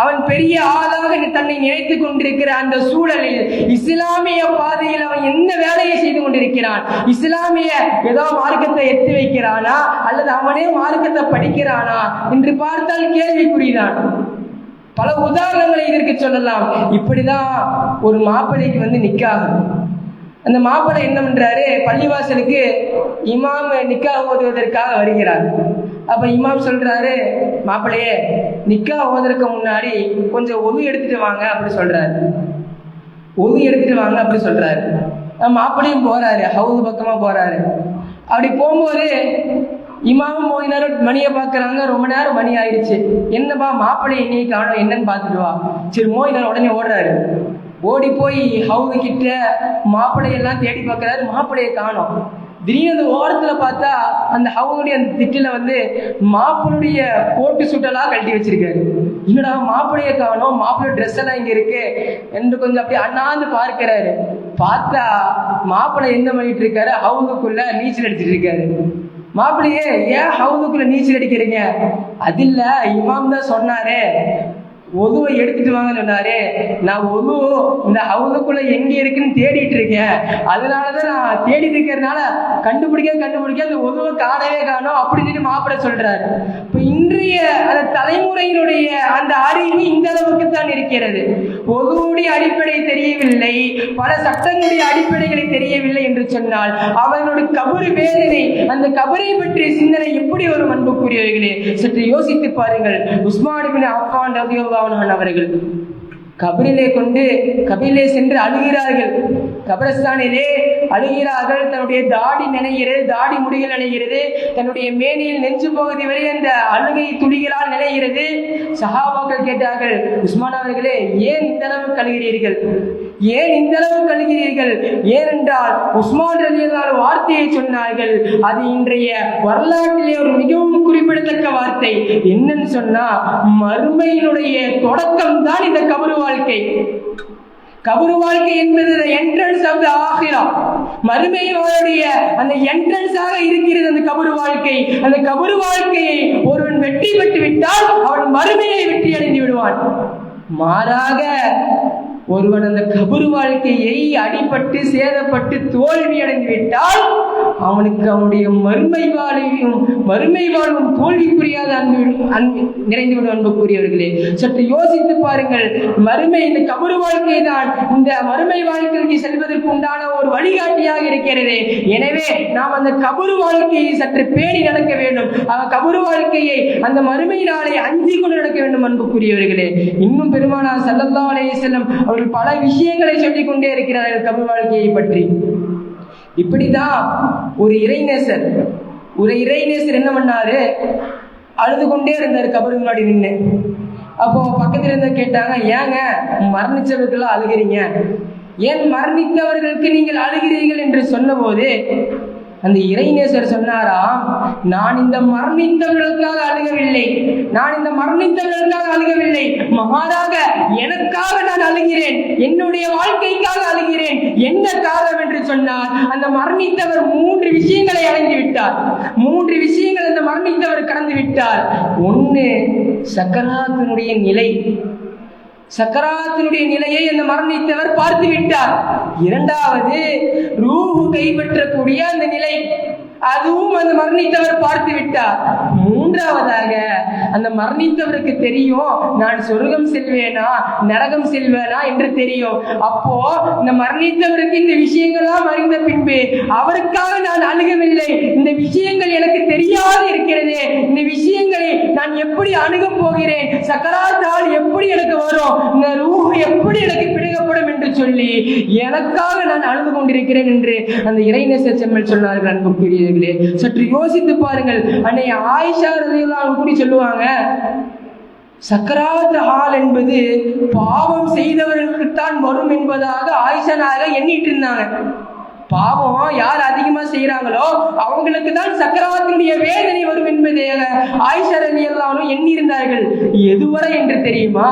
அவன் பெரிய ஆளாக தன்னை நினைத்துக் கொண்டிருக்கிற அந்த சூழலில் இஸ்லாமிய பாதையில் அவன் என்ன வேலையை செய்து கொண்டிருக்கிறான்? இஸ்லாமிய ஏதோ மார்க்கத்தை எத்தி வைக்கிறானா அல்லது அவனே மார்க்கத்தை படிக்கிறானா என்று பார்த்தால் கேள்விக்குறிதான். பல உதாரணங்களை இதற்கு சொல்லலாம். இப்படிதான் ஒரு மாப்பிள்ளைக்கு நிக்காகும். அந்த மாப்பிள்ளை என்ன பண்றாரு, பள்ளிவாசலுக்கு இமாம் நிக்கா ஓதுவதற்காக வருகிறார். அப்ப இமாம் சொல்றாரு, மாப்பிள்ளையே நிக்கா ஓதுறதுக்கு முன்னாடி கொஞ்சம் ஒது எடுத்துட்டு வாங்க அப்படி சொல்றாரு. ஒது எடுத்துட்டு வாங்க அப்படி சொல்றாரு. மாப்பிள்ளையும் போறாரு, ஹவுது பக்கமா போறாரு. அப்படி போகும்போது இமாமும் போய் நேரம் மணியை பார்க்கறாங்க. ரொம்ப நேரம் மணி ஆயிடுச்சு. என்னப்பா மாப்பிள்ளை இன்னைக்கு காணும், என்னன்னு பார்த்துட்டு வா. சரி, மோயினார் உடனே ஓடுறாரு. ஓடி போய் ஹவுது கிட்ட மாப்பிள்ளையெல்லாம் தேடி பார்க்கறாரு. மாப்பிள்ளையை காணோம். திடீர்னு அந்த ஓரத்துல பார்த்தா அந்த ஹவுனுடைய அந்த திட்டில மாப்பிள்ளுடைய கோட்டு சுட்டெல்லாம் கழட்டி வச்சிருக்காரு. என்னடா மாப்பிள்ளைய காணோம், மாப்பிள்ளை ட்ரெஸ் எல்லாம் இங்க இருக்கு என்று கொஞ்சம் அப்படி அண்ணாந்து பார்க்கிறாரு. பார்த்தா மாப்பிள்ளை என்ன பண்ணிட்டு இருக்காரு, ஹவுதுக்குள்ள நீச்சல் அடிச்சிட்டு இருக்காரு. மாப்பிள்ளையே, ஏன் ஹவுதுக்குள்ள நீச்சல் அடிக்கிறீங்க? அது இல்ல, இமாம் தான் சொன்னாரு ஒதுவை எடுத்துட்டு வாங்க சொன்னாரு. நான் ஒது இந்த ஹவுதுக்குள்ள எங்க இருக்குன்னு தேடிட்டு இருக்கேன். அதனாலதான் நான் தேடிட்டு இருக்கிறதுனால கண்டுபிடிக்க அந்த ஒதுவை காணவே காணும் அப்படின்னு மாப்பிள்ளை சொல்றாரு. இப்ப இன்றைய அந்த தலைமுறையினுடைய அந்த அறிவு இந்த அளவுக்கு தான் இருக்கிறது. ஒதுவுடைய அடிப்படை தெரியவில்லை, பல சட்டங்களுடைய அடிப்படைகளை தெரியவில்லை என்று சொன்னால் அவர்களுடைய கபரு வேதனை, அந்த கபரை பற்றிய சிந்தனை எப்படி ஒரு அன்புக்குரியவர்களே சற்று யோசித்து பாருங்கள். உஸ்மான் இப்னு அஃபான் ரலியல்லாஹு அன்ஹு அவர்கள் கபிலே சென்று அழுகிறார்கள். கபரஸ்தானிலே அழுகிறார்கள். தன்னுடைய தாடி நினைகிறது, தாடி முடிகள் நினைகிறது, தன்னுடைய மேனியில் நெஞ்சு பகுதி வரை அந்த அழுகை துளிகளால் நினைகிறது. சஹாபாக்கள் கேட்டார்கள், உஸ்மான் அவர்களே, ஏன் இந்த அளவுக்கு அழுகிறீர்கள்? ஏன் இந்த அளவுக்கு அழுகிறீர்கள்? ஏனென்றால் உஸ்மான் ரலியல்லாஹு அன்ஹு வார்த்தையை சொன்னார்கள். அது இன்றைய வரலாற்றிலே ஒரு மிகவும் குறிப்பிடத்தக்க வார்த்தை. என்னன்னு சொன்னா, மறுமையினுடைய தொடக்கம் தான் இந்த கபரு வாழ்க்கை. கபரு வாழ்க்கை என்பது என்ட்ரன்ஸ் ஆஃப் தி ஆகிரா, மறுமையோடைய அந்த என்ட்ரன்ஸாக இருக்கிறது அந்த கபரு வாழ்க்கை. அந்த கபரு வாழ்க்கையை ஒருவன் வெற்றி பெற்று விட்டால் அவன் மறுமையை வெற்றி அடைந்து விடுவான். மாறாக ஒருவன் அந்த கபரு வாழ்க்கையை அடிபட்டு சேதப்பட்டு தோல்வி அடைந்து விட்டால் அவனுக்கு அவனுடைய மறுமை வாழ்வும் தோல்விக்குரியாத நிறைந்துவிடும். அன்புக்குரியவர்களே, சற்று யோசித்து பாருங்கள். மறுமை, இந்த கபரு வாழ்க்கை தான் இந்த மறுமை வாழ்க்கைக்கு செல்வதற்கு உண்டான ஒரு வழிகாட்டியாக இருக்கிறது. எனவே நாம் அந்த கபரு வாழ்க்கையை சற்று பேணி நடக்க வேண்டும். கபரு வாழ்க்கையை, அந்த மறுமை நாளை அஞ்சி கொண்டு நடக்க வேண்டும். அன்புக்குரியவர்களே, இன்னும் பெருமானார் ஸல்லல்லாஹு அலைஹி வஸல்லம் அவர்கள் பல விஷயங்களை சொல்லிக் கொண்டே இருக்கிறார்கள் கபரு வாழ்க்கையை பற்றி. இப்படிதான் ஒரு இறைநேசர் என்ன பண்ணாரு, அழுது கொண்டே இருந்தாரு கபரு முன்னாடி நின்று. அப்போ பக்கத்துல இருந்த கேட்டாங்க, ஏங்க மரணிச்சவர்களுக்கெல்லாம் அழுகிறீங்க, ஏன் மரணித்தவர்களுக்கு நீங்கள் அழுகிறீர்கள் என்று சொன்ன போது அந்த இறைநேசர் சொன்னாராம், நான் இந்த மரணித்தவர்களுக்காக அழுகவில்லை, மாறாக எனக்காக நான் அழுகிறேன், என்னுடைய வாழ்க்கைக்காக அழுகிறேன். என்ன காரணம் என்று சொன்னார், அந்த மரணித்தவர் 3 விஷயங்களை அடைந்து விட்டார். 3 விஷயங்கள் அந்த மரணித்தவர் கடந்து விட்டார். 1, சக்கராத்தினுடைய நிலையை அந்த மரணித்தவர் பார்த்து விட்டார். 2வது, ரூஹு கைப்பற்றக்கூடிய அந்த நிலை, அதுவும் அந்த மரணித்தவர் பார்த்து விட்டார். 3வதாக, அந்த மரணித்தவருக்கு தெரியும் நான் சொர்க்கம் செல்வேனா நரகம் செல்வேனா என்று தெரியும். அப்போ இந்த மரணித்தவருக்கு இந்த விஷயங்கள்லாம் அறிந்த பின்பு அவருக்காக நான் அணுகவில்லை. இந்த விஷயங்கள் எனக்கு தெரியாது இருக்கிறது, இந்த விஷயங்களை நான் எப்படி அணுகப் போகிறேன், சக்கராத்தால் எப்படி எனக்கு வரும், இந்த ரூஹ் எப்படி எனக்கு பிடிக்கப்படும் என்று சொல்லி எனக்காக நான் அழுது கொண்டிருக்கிறேன் என்று அந்த இறைநேசர் செம்மல் சொன்னார்கள். அன்புக்குரியவர்களே, சற்று யோசித்து பாருங்கள். அன்னை ஆயிஷா ரலியல்லாஹு அன்ஹா கூட சொல்லுவாங்க, சக்கராத் ஹால் என்பது பாவம் செய்தவர்களுக்குத்தான் வரும் என்பதாக ஆயிஷா நாயகி எண்ணிட்டு இருந்தாங்க. பாவம் யார் அதிகமா செய்யறாங்களோ அவங்களுக்கு தான் சக்கராத்தினுடைய வேதனை வரும் என்பதை ஆயிஷா ரலியல்லாஹு அன்ஹா எண்ணி இருந்தார்கள். எதுவரை என்று தெரியுமா?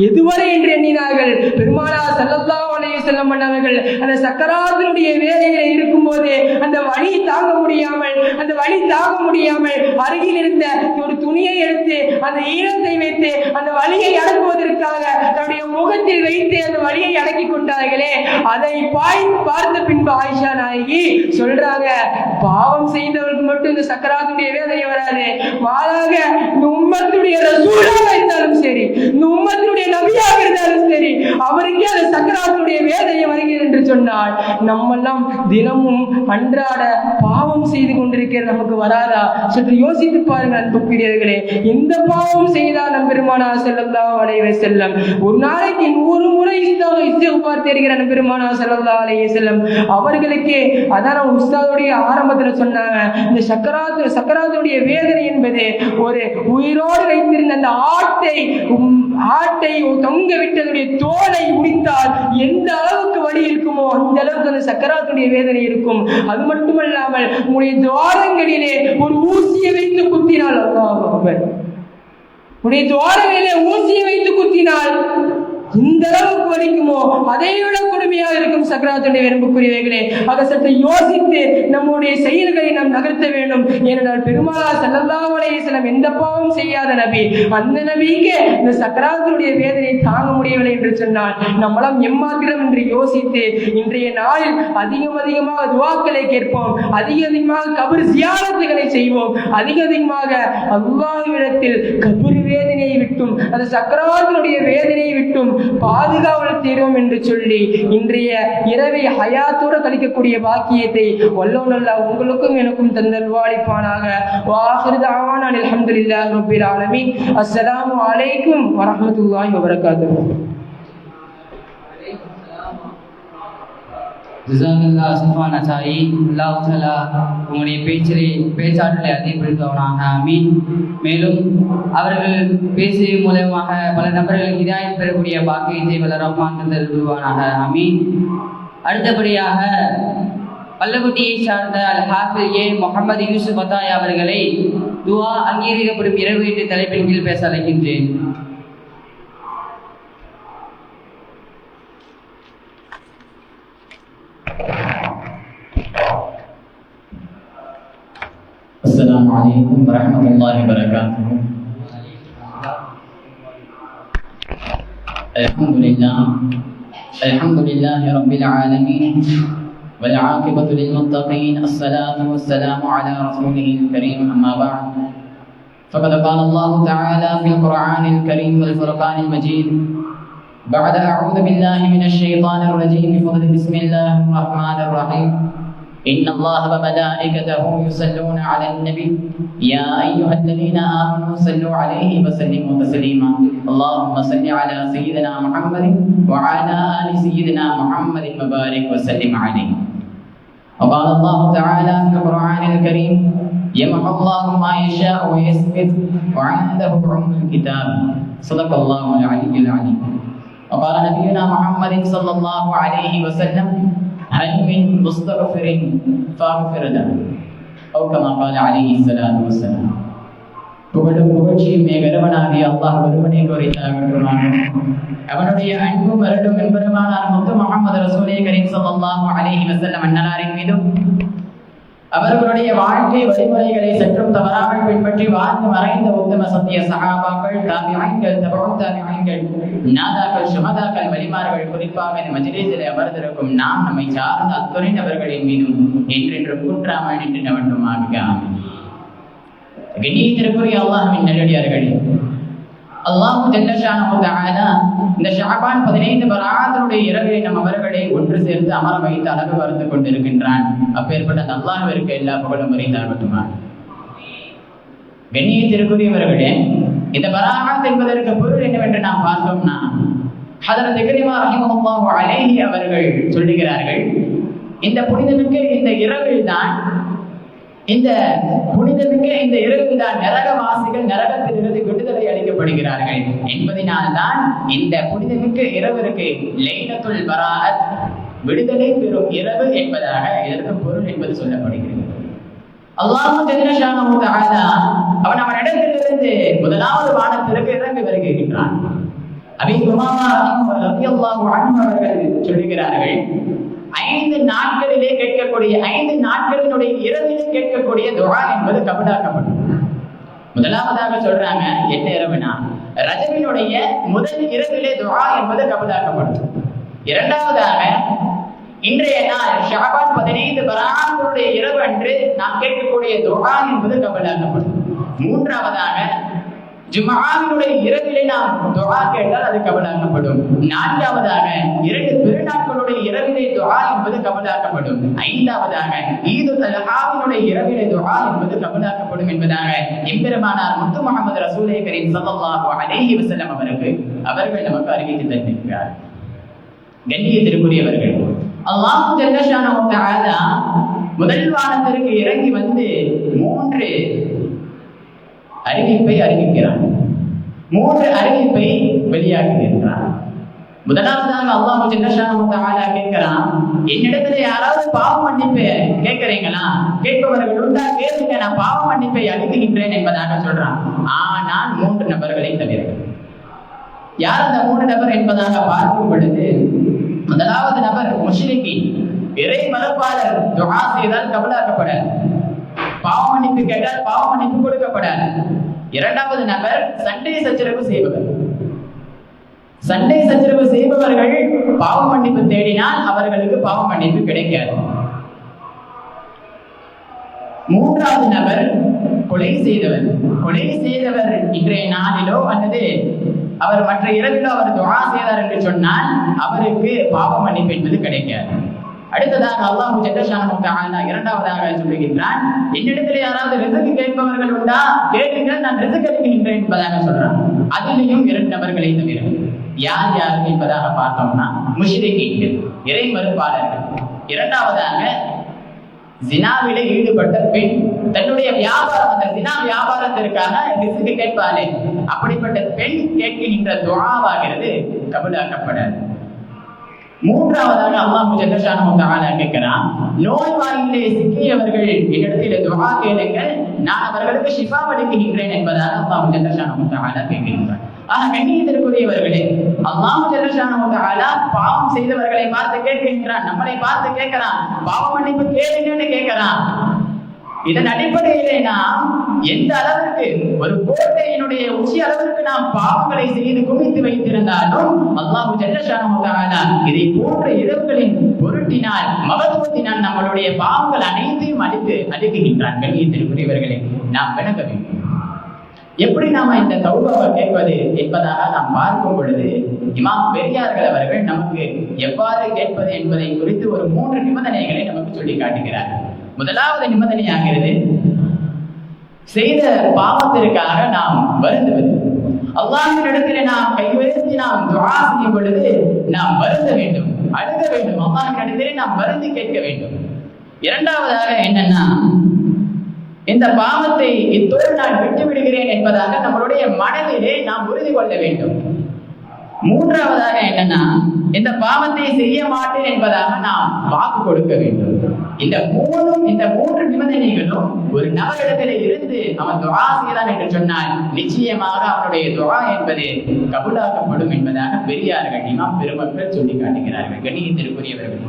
எதுவரை என்று எண்ணினார்கள்? பெருமானார் ஸல்லல்லாஹு அலைஹி வஸல்லம் அவர்கள் அந்த சக்கராத்தினுடைய வேதனையில இருக்கும்போது அந்த வலி தாங்க முடியாமல் அருகில் இருந்த ஒரு துணியை எடுத்து அந்த ஈரத்தை வைத்து அந்த வலியை அடக்குவதற்காக தன்னுடைய முகத்தில் வைத்து அந்த வலியை அடக்கி கொண்டார்களே, அதை பார்த்த பின்பு ஆயிஷா நாயகி சொல்றாங்க, பாவம் செய்தவர்களுக்கு மட்டும் இந்த சக்கராத்துடைய வேதனை வராது, மாறாக இந்த உம்மத்துடைய ரசூலாக இருந்தாலும் சரி, இந்த உம்மத்துடைய நபியாக இருந்தாலும் சரி, அவருக்கே அந்த சக்கராத்துடைய வேதனை வருகிறது என்று சொன்னால் நம்மெல்லாம் தினமும் அன்றாட பாவம் செய்து கொண்டிருக்கிறது, நமக்கு வராதா? சற்று யோசித்து பாருங்கள் அன்புக்குரியவர்களே. எந்த பாவம் செய்தால் நம் பெருமானார் ஸல்லல்லாஹு அலைஹி வஸல்லம் ஒரு நாளைக்கு 100 முறை இஸ்திக்பார் தேடுகிற நம் பெருமானார் ஸல்லல்லாஹு அலைஹி வஸல்லம் அவர்களுக்கு அதான் உஸ்தாதுடைய ஆரம்பத்துல சொன்னாங்க, இந்த சக்கராத்துடைய வேதனை என்பது ஒரு உயிரோடு வைத்திருந்த அந்த ஆட்டை தொங்க விட்டதுடைய தோலை உரித்தால் எந்த அளவுக்கு வலி இருக்குமோ அந்த அளவுக்கு அந்த சக்கராத்துடைய வேதனை இருக்கும். அது மட்டுமல்லாமல் உங்களுடைய துவாரங்களிலே ஒரு ஊசியை வைத்து குத்தினால், அல்லாஹ் அக்பர், உடைய துவாரங்களிலே ஊசியை வைத்து குத்தினால் இந்த அளவுக்கு வலிக்குமோ அதை விட கொடுமையாக இருக்கும் சக்கராத்துடைய விரும்புக்குரியவைகளே. ஆக சற்று யோசித்து நம்முடைய செயல்களை நாம் நகர்த்த வேண்டும். ஏனென்றால் பெருமானார் ஸல்லல்லாஹு அலைஹி வஸல்லம் எந்த பாவம் செய்யாத நபி, அந்த நபிக்கு இந்த சக்கராத்துடைய வேதனை தாங்க முடியவில்லை என்று சொன்னால் நம்மளாம் எம்மாத்திரம் என்று யோசித்து இன்றைய நாளில் அதிகமாக துஆக்களை கேட்போம், அதிகமாக கபர் ஜியாரத்துகளை செய்வோம், அதிகமாக அல்லாஹ்விடத்தில் கபர் வேதனையை விட்டும் அந்த சக்கராத்துடைய வேதனையை விட்டும் பாதுகாவல் தீரும் என்று சொல்லி இன்றைய இரவை ஹயாத்தோடு கழிக்கக்கூடிய பாக்கியத்தை வல்லோன் அல்லாஹ் உங்களுக்கும் எனக்கும் தந்தல்வாளிப்பானாக. வாஹிரு தஅவானா அல்ஹம்துலில்லாஹி ரப்பில் ஆலமீன். அஸ்ஸலாமு அலைக்கும் வரஹ்மத்துல்லாஹி வபரகாத்துஹு. ஜஸாக்கல்லாஹு ஸஃபான் அசாயி. அல்லாஹ் தஆலா உங்களுடைய பேச்சாற்றலை அதிகப்படுத்துவானாக. ஆமீன். மேலும் அவர்கள் பேசிய மூலமாக பல நபர்கள் ஹிதாயத் பெறக்கூடிய பாக்கியத்தை வல்ல ரஹ்மான் தந்தருள்வானாக. ஆமீன். அடுத்தபடியாக பல்லக்குட்டியை சார்ந்த அல்-ஹாஃபிஸ் ஏ முஹம்மது யூசுப் அத்தாய் அவர்களை துஆ அங்கீகரிக்கப்படும் இரவு என்ற தலைப்பின் கீழ் பேச அழைக்கின்றேன். السلام عليكم ورحمة الله وبركاته. الحمد لله رب العالمين والعاقبة للمتقين. الصلاة والسلام على رسوله الكريم. أما بعد فقد قال الله تعالى في القرآن الكريم والفرقان المجيد بعد أعوذ بالله من الشيطان الرجيم بفضل بسم الله الرحمن الرحيم. إن الله وملائكته يصلون على النبي يا أيها الذين آمنوا صلوا عليه وسلموا تسليما. اللهم صل على سيدنا محمد وعلى آل سيدنا محمد وبارك وسلم عليه. وقال الله تعالى في القرآن الكريم يمحو الله ما يشاء ويثبت وعنده أم الكتاب. صدق الله العلي العليم. وقال نبينا محمد صلى الله عليه وسلم هل من مستغفر فاغفر له أو كما قال عليه الصلاة والسلام. புகழும் புகழ்ச்சியும் மேகரவனாகிய அல்லாஹ் ஒருவனை குறித்தாகட்டுமாக. அவனுடைய அன்பும் அருளும் என்பருமானார் முத்து முஹம்மது ரசூலே கரீம் ஸல்லல்லாஹு அலைஹி வஸல்லம் அன்னலாரின் மீதும் அவர்களுடைய வாழ்க்கை வழிமுறைகளை சற்றும் தவறாமல் பின்பற்றி வாழ்ந்து மறைந்த உத்தம சத்திய சஹாபாக்கள், தாபிஈன்கள், தபஉ தாபிஈன்கள், நாதாக்கள், சுஹதாக்கள், வலிமார்கள், குறிப்பாக இந்த மஜ்லிஸிலே அமர்ந்திருக்கும் நாம் நம்மை சார்ந்த அத்துணை நபர்களின் மீதும் என்றென்றும் குற்றாமல் நின்று நவட்டுமாக. கண்ணியத்திற்குரிய அல்லாஹ்வின் நல்லடியார்களே, அல்லாஹ் ஜல்ல ஷானஹு தஆலா இந்த ஷஅபான் 15 பராதருடைய இரவில் நம் அவர்களை ஒன்று சேர்த்து அமர வைத்து அழகு பார்த்து கொண்டிருக்கின்றான். அப்பேற்பட்ட அந்த அல்லாஹ்விற்கு எல்லா புகழும் உரித்தாகட்டுமா. கண்ணியத்திற்குரியவர்களே, இந்த பராஅத் என்பதற்கு பொருள் என்னவென்று நாம் பார்த்தோம்னா, ஹஜ்ரத் இக்ரிமா ரஹிமஹுல்லாஹு அலைஹி அவர்கள் சொல்லுகிறார்கள், இந்த புனிதமிக்க இந்த இரவில் தான் நரகவாசிகள் நரகத்திலிருந்து விடுதலை அளிக்கப்படுகிறார்கள் என்பதனால் தான் இந்த புனிதமிக்க இரவிற்கு லைலத்துல் பராஅத் விடுதலை பெறும் இரவு என்பதாக இதற்கு பொருள் என்பது சொல்லப்படுகிறது. அல்லாஹ் ஜல்ல ஷானஹு தஆலா அவன் அவனிடத்திலிருந்து முதலாவது வானத்திற்கு இறங்கி வருகின்றான். அபீ உமாமா ரலியல்லாஹு அன்ஹு அவர்கள் சொல்கிறார்கள், 5 நாட்களிலே கேட்கக்கூடிய 5 நாட்களினுடைய இரவிலே கேட்கக்கூடிய துஆ என்பது கபூலாக்கப்படும். முதலாவதாக சொல்றாங்க என்ன இரவுனா ரஜபினுடைய முதல் இரவிலே துஆ என்பது கபூலாக்கப்படும். இரண்டாவதாக இன்றைய நாள் ஷஅபான் 15 பரானுடைய இரவு அன்று நாம் கேட்கக்கூடிய துஆ என்பது கபூலாக்கப்படும். மூன்றாவதாக ஜும்ஆவினுடைய இரவிலே நாம் துஆ கேட்டால் அது கபூலாக்கப்படும். நான்காவதாக 2 பெருநாட்களுடைய இரவிலே துஆ என்பது கபூலாக்கப்படும். ஐந்தாவதாக ஈதுல் அல்ஹாவினுடைய இரவிலே துஆ என்பது கபூலாக்கப்படும் என்பதாக எம்பெருமானார் முத்து முஹம்மது ரசூலே கரீம் ஸல்லல்லாஹு அலைஹி வஸல்லம் அவர்கள் நமக்கு அறிவித்து தந்திருக்கிறார். கண்ணியத்திற்குரியவர்கள், அல்லாஹ் ஜல்ல ஷானஹு தஆலா முதல் வானத்திற்கு இறங்கி வந்து 3 அறிவிப்பை அறிவிக்கிறான். 3 அறிவிப்பை வெளியாக்குகின்றான். முதலாவதாக அல்லாஹ் ஜல்ல ஷானஹு தஆலா கேட்கிறான், என்னிடத்துல யாராவது பாவ மன்னிப்பு கேட்கிறீங்களா? கேட்பவர்கள் உண்டா? கேளுங்க, நான் பாவ மன்னிப்பை அளிக்கின்றேன் என்பதாக சொல்றான். ஆனால் 3 நபர்களை தவிர. யார் அந்த 3 நபர் என்பதாக பார்க்கும் பொழுது, முதலாவது நபர் முஷ்ரிகீன், இறை மறுப்பாளர். துஆ செய்தால் கபூலாக்கப்படாது, பாவ மன்னிப்பு கேட்டால் பாவ மன்னிப்பு கொடுக்கப்படாது. இரண்டாவது நபர் சண்டை சச்சரவு செய்பவர். சண்டை சச்சரவு செய்பவர்கள் பாவ மன்னிப்பு தேடினால் அவர்களுக்கு பாவ மன்னிப்பு கிடைக்காது. மூன்றாவது நபர் கொலை செய்தவர். கொலை செய்தவர் இன்றைய நாளிலோ அல்லது அவர் மற்ற இரவிலோ அவர் துஆ செய்தார் என்று சொன்னால் அவருக்கு பாவ மன்னிப்பு என்பது கிடைக்காது. அடுத்ததாக அல்லாஹ் ஜல்ல ஷானஹு தஆலா இரண்டாவதாக சொல்லுகின்றான், என்னிடத்தில் யாராவது ரிஸ்க் கேட்பவர்கள் உண்டா? கேளுங்கள், நான் ரிஸ்க் அளிக்கின்றேன் என்பதாக சொல்றான். அதிலேயும் 2 நபர்களை தவிர. யார் யார் என்பதாக பார்த்தோம்னா முஷ்ரிகீன்கள், இறை மறுப்பாளர்கள். இரண்டாவதாக ஜினாவிலே ஈடுபட்ட பெண், தன்னுடைய வியாபாரம், அந்த ஜினா வியாபாரத்திற்காக ரிஸ்க் கேட்பாளே, அப்படிப்பட்ட பெண் கேட்கின்ற துஆவாகிறது கபூலாக்கப்படாது. மூன்றாவதாக அல்லாஹ் ஜல்ல ஷானஹு தஆலா கேட்கிறான், நோய்வாயிலே சிக்கியவர்கள் என்னிடத்தில் துஆ கேளுங்கள், நான் அவர்களுக்கு ஷிஃபா அளிக்கின்றேன் என்பதாக அல்லாஹ் ஜல்ல ஷானஹு தஆலா கேட்கின்றான். ஆக கண்ணியத்திற்குரியவர்களே, அல்லாஹ் ஜல்ல ஷானஹு தஆலா பாவம் செய்தவர்களை பார்த்து கேட்கின்றான், நம்மளை பார்த்து கேட்கிறான், பாவ மன்னிப்பு கேளுங்கன்னு கேட்கிறான். இதன் அடிப்படையிலே நாம் எந்த அளவிற்கு ஒரு கோட்டையினுடைய உச்சி அளவிற்கு நாம் பாவங்களை செய்து குவித்து வைத்திருந்தாலும் அல்லாஹ் ஜல்ல ஷானஹு தஆலா இதை போன்ற இரவுகளின் பொருட்டினால் மகத்துவத்தினால் நம்மளுடைய பாவங்கள் அனைத்தையும் அழிக்குகின்றான். கண்ணியத்திற்குரியவர்களே, நாம் விளங்க வேண்டும். எப்படி நாம இந்த தௌபாவை கேட்பது என்பதாக நாம் பார்க்கும் பொழுது இமாம் பெரியார்கள் அவர்கள் நமக்கு எவ்வாறு கேட்பது என்பதை குறித்து ஒரு 3 நிபந்தனைகளை நமக்கு சொல்லி காட்டுகிறார்கள். முதலாவது நிபந்தனையாகிறது, செய்த பாவத்திற்காக நாம் வருந்துவது. அல்லாஹ்வின் இடத்திலே நாம் கையுயர்த்தி நாம் துஆ செய்யும் பொழுது நாம் வருந்த வேண்டும், அழுக வேண்டும். அல்லாஹ்வின் இடத்திலே நாம் வருந்தி கேட்க வேண்டும். இரண்டாவதாக என்னன்னா, இந்த பாவத்தை இத்தோடு நான் விட்டு விடுகிறேன் என்பதாக நம்மளுடைய மனதிலே நாம் உறுதி கொள்ள வேண்டும். மூன்றாவதாக என்னன்னா, இந்த பாவத்தை செய்ய மாட்டேன் என்பதாக நாம் வாக்கு கொடுக்க வேண்டும். இந்த 3 நிபந்தனைகளும் ஒரு நபரிடத்திலே இருந்து அவன் துஆ செய்தான் என்று சொன்னால் நிச்சயமாக அவனுடைய துஆ என்பது கபூலாக்கப்படும் என்பதாக பெரியார்கள், இமாம் பெருமக்கள் சொல்லி காட்டுகிறார்கள். கண்ணியத்திற்குரியவர்கள்,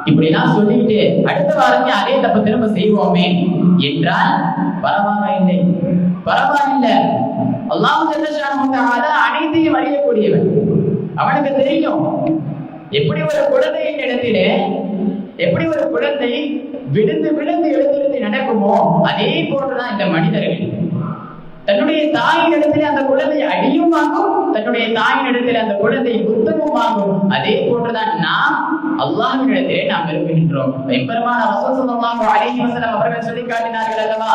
இப்படிலாம் சொல்லிட்டு அடுத்த வாரமே அதே தப்பு திரும்ப செய்வோமே என்றால் பரவாயில்லை. அல்லாஹ் ஜல்ல ஷானஹு தஆலா அனைத்தையும் அறியக்கூடியவன். அவனுக்கு தெரியும் எப்படி ஒரு குழந்தையின் இடத்திலே எப்படி ஒரு குழந்தை விழுந்து விழுந்து எழுந்திருந்து நடக்குமோ அதே போன்றுதான் இந்த மனிதர்கள். தன்னுடைய தாயின் இடத்திலே அந்த குழந்தை அடியும் வாங்கும், தன்னுடைய தாயின் இடத்திலே அந்த குழந்தை புத்தமும் வாங்கும். அதே போன்றுதான் நாம் அல்லாஹ்வின் இடத்திலே நாம் விரும்புகின்றோம். எம்பெருமான் ரசூல் ஸல்லல்லாஹு அலைஹி வஸல்லம் அவர்கள் சொல்லி காட்டினார்கள் அல்லவா,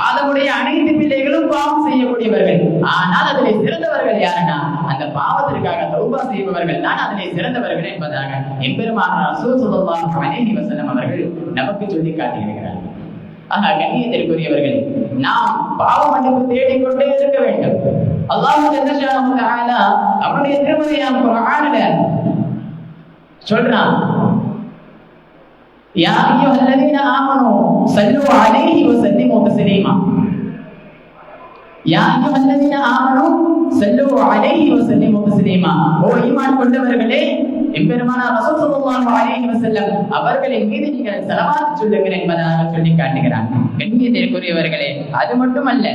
ஆதமுடைய அனைத்து பிள்ளைகளும் பாவம் செய்யக்கூடியவர்கள், ஆனால் அதிலே சிறந்தவர்கள் யாருன்னா அந்த பாவத்திற்காக தௌபா செய்பவர்கள் தான் அதிலே சிறந்தவர்கள் என்பதாக எம்பெருமான் ரசூல் ஸல்லல்லாஹு அலைஹி வஸல்லம் அவர்கள் நமக்கு சொல்லி காட்டியிருக்கிறார்கள். ஆக கண்ணியத்திற்குரியவர்களே, நாம் பாவ மன்னிப்பு தேடிக்கொண்டே இருக்க வேண்டும். அல்லாஹ் ஜல்ல ஷானஹு தஆலா அவருடைய திருமறையான குர்ஆனில் சொல்றான், யா அய்யுஹல்லதீன ஆமனூ ஸல்லூ அலைஹி வஸல்லிமூ தஸ்லீமா. யா அய்யுஹல்லதீன ஆமனூ ஸல்லூ அலைஹி வஸல்லிமூ தஸ்லீமா. ஓ ஈமான் கொண்டவர்களே, எம்பெருமானார் ரசூல் ஸல்லல்லாஹு அலைஹி வஸல்லம் அவர்களின் மீது நீங்கள் ஸலவாத் சொல்லுங்கள் என்பதாக சொல்லி காட்டுகிறார். கண்ணியத்திற்குரியவர்களே, அது மட்டுமல்ல,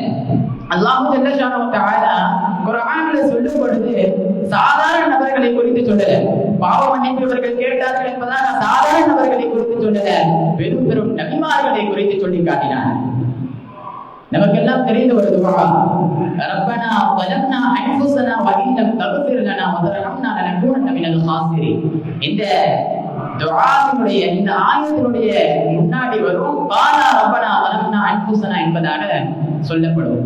அல்லாஹ் ஜல்ல ஷானஹு வ தஆலா குர்ஆனில் சொல்லும் பொழுது சாதாரண நபர்களை குறித்து சொல்லல, பாவ மன்னிப்பவர்கள் கேட்டார்கள் என்பதாக சாதாரண நபர்களை குறித்து சொல்லல, பெரும் பெரும் நபிமார்களை குறித்து சொல்லி காட்டினார். நமக்கெல்லாம் தெரிந்த ஒரு துஆ, ரப்பனா ظلمنا انفسنا وان لم تغفر لنا وترحمنا لنكونن من الخاسرين. இந்த துஆவினுடைய இந்த ஆயத்தினுடைய முன்னாடி வரும் காலா ரப்பனா ظلمنا انفسنا என்பதாக சொல்லப்படும்.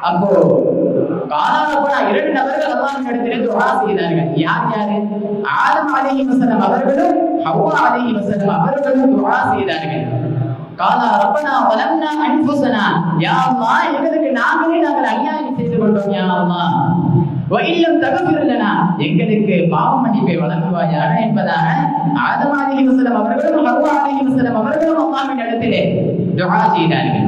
அப்போ காலா ரப்பனா இரண்டு நபர்கள் அல்லாஹ்வின் இடத்திலே துஆ செய்தார்கள். யார் யாரு? ஆதம் அலைஹிஸ்ஸலாம் அவர்களும் ஹவ்வா அலைஹிஸ்ஸலாம் அவர்களும் துஆ செய்தார்கள். காலா ரப்பனா ظلمنا انفسنا, யா அல்லாஹ் எங்களுக்கு நாங்கள் அநியாயம் செய்து கொண்டோம் யா அல்லாஹ், وان لم تغفر لنا எங்களுக்கு பாவ மன்னிப்பை வழங்குவாயாக என்பதாக ஆதம் அலைஹிஸ்ஸலாம் அவர்களும் ஹவ்வா அலைஹிஸ்ஸலாம் அவர்களும் அல்லாஹ்வின் இடத்திலே துஆ செய்தார்கள்.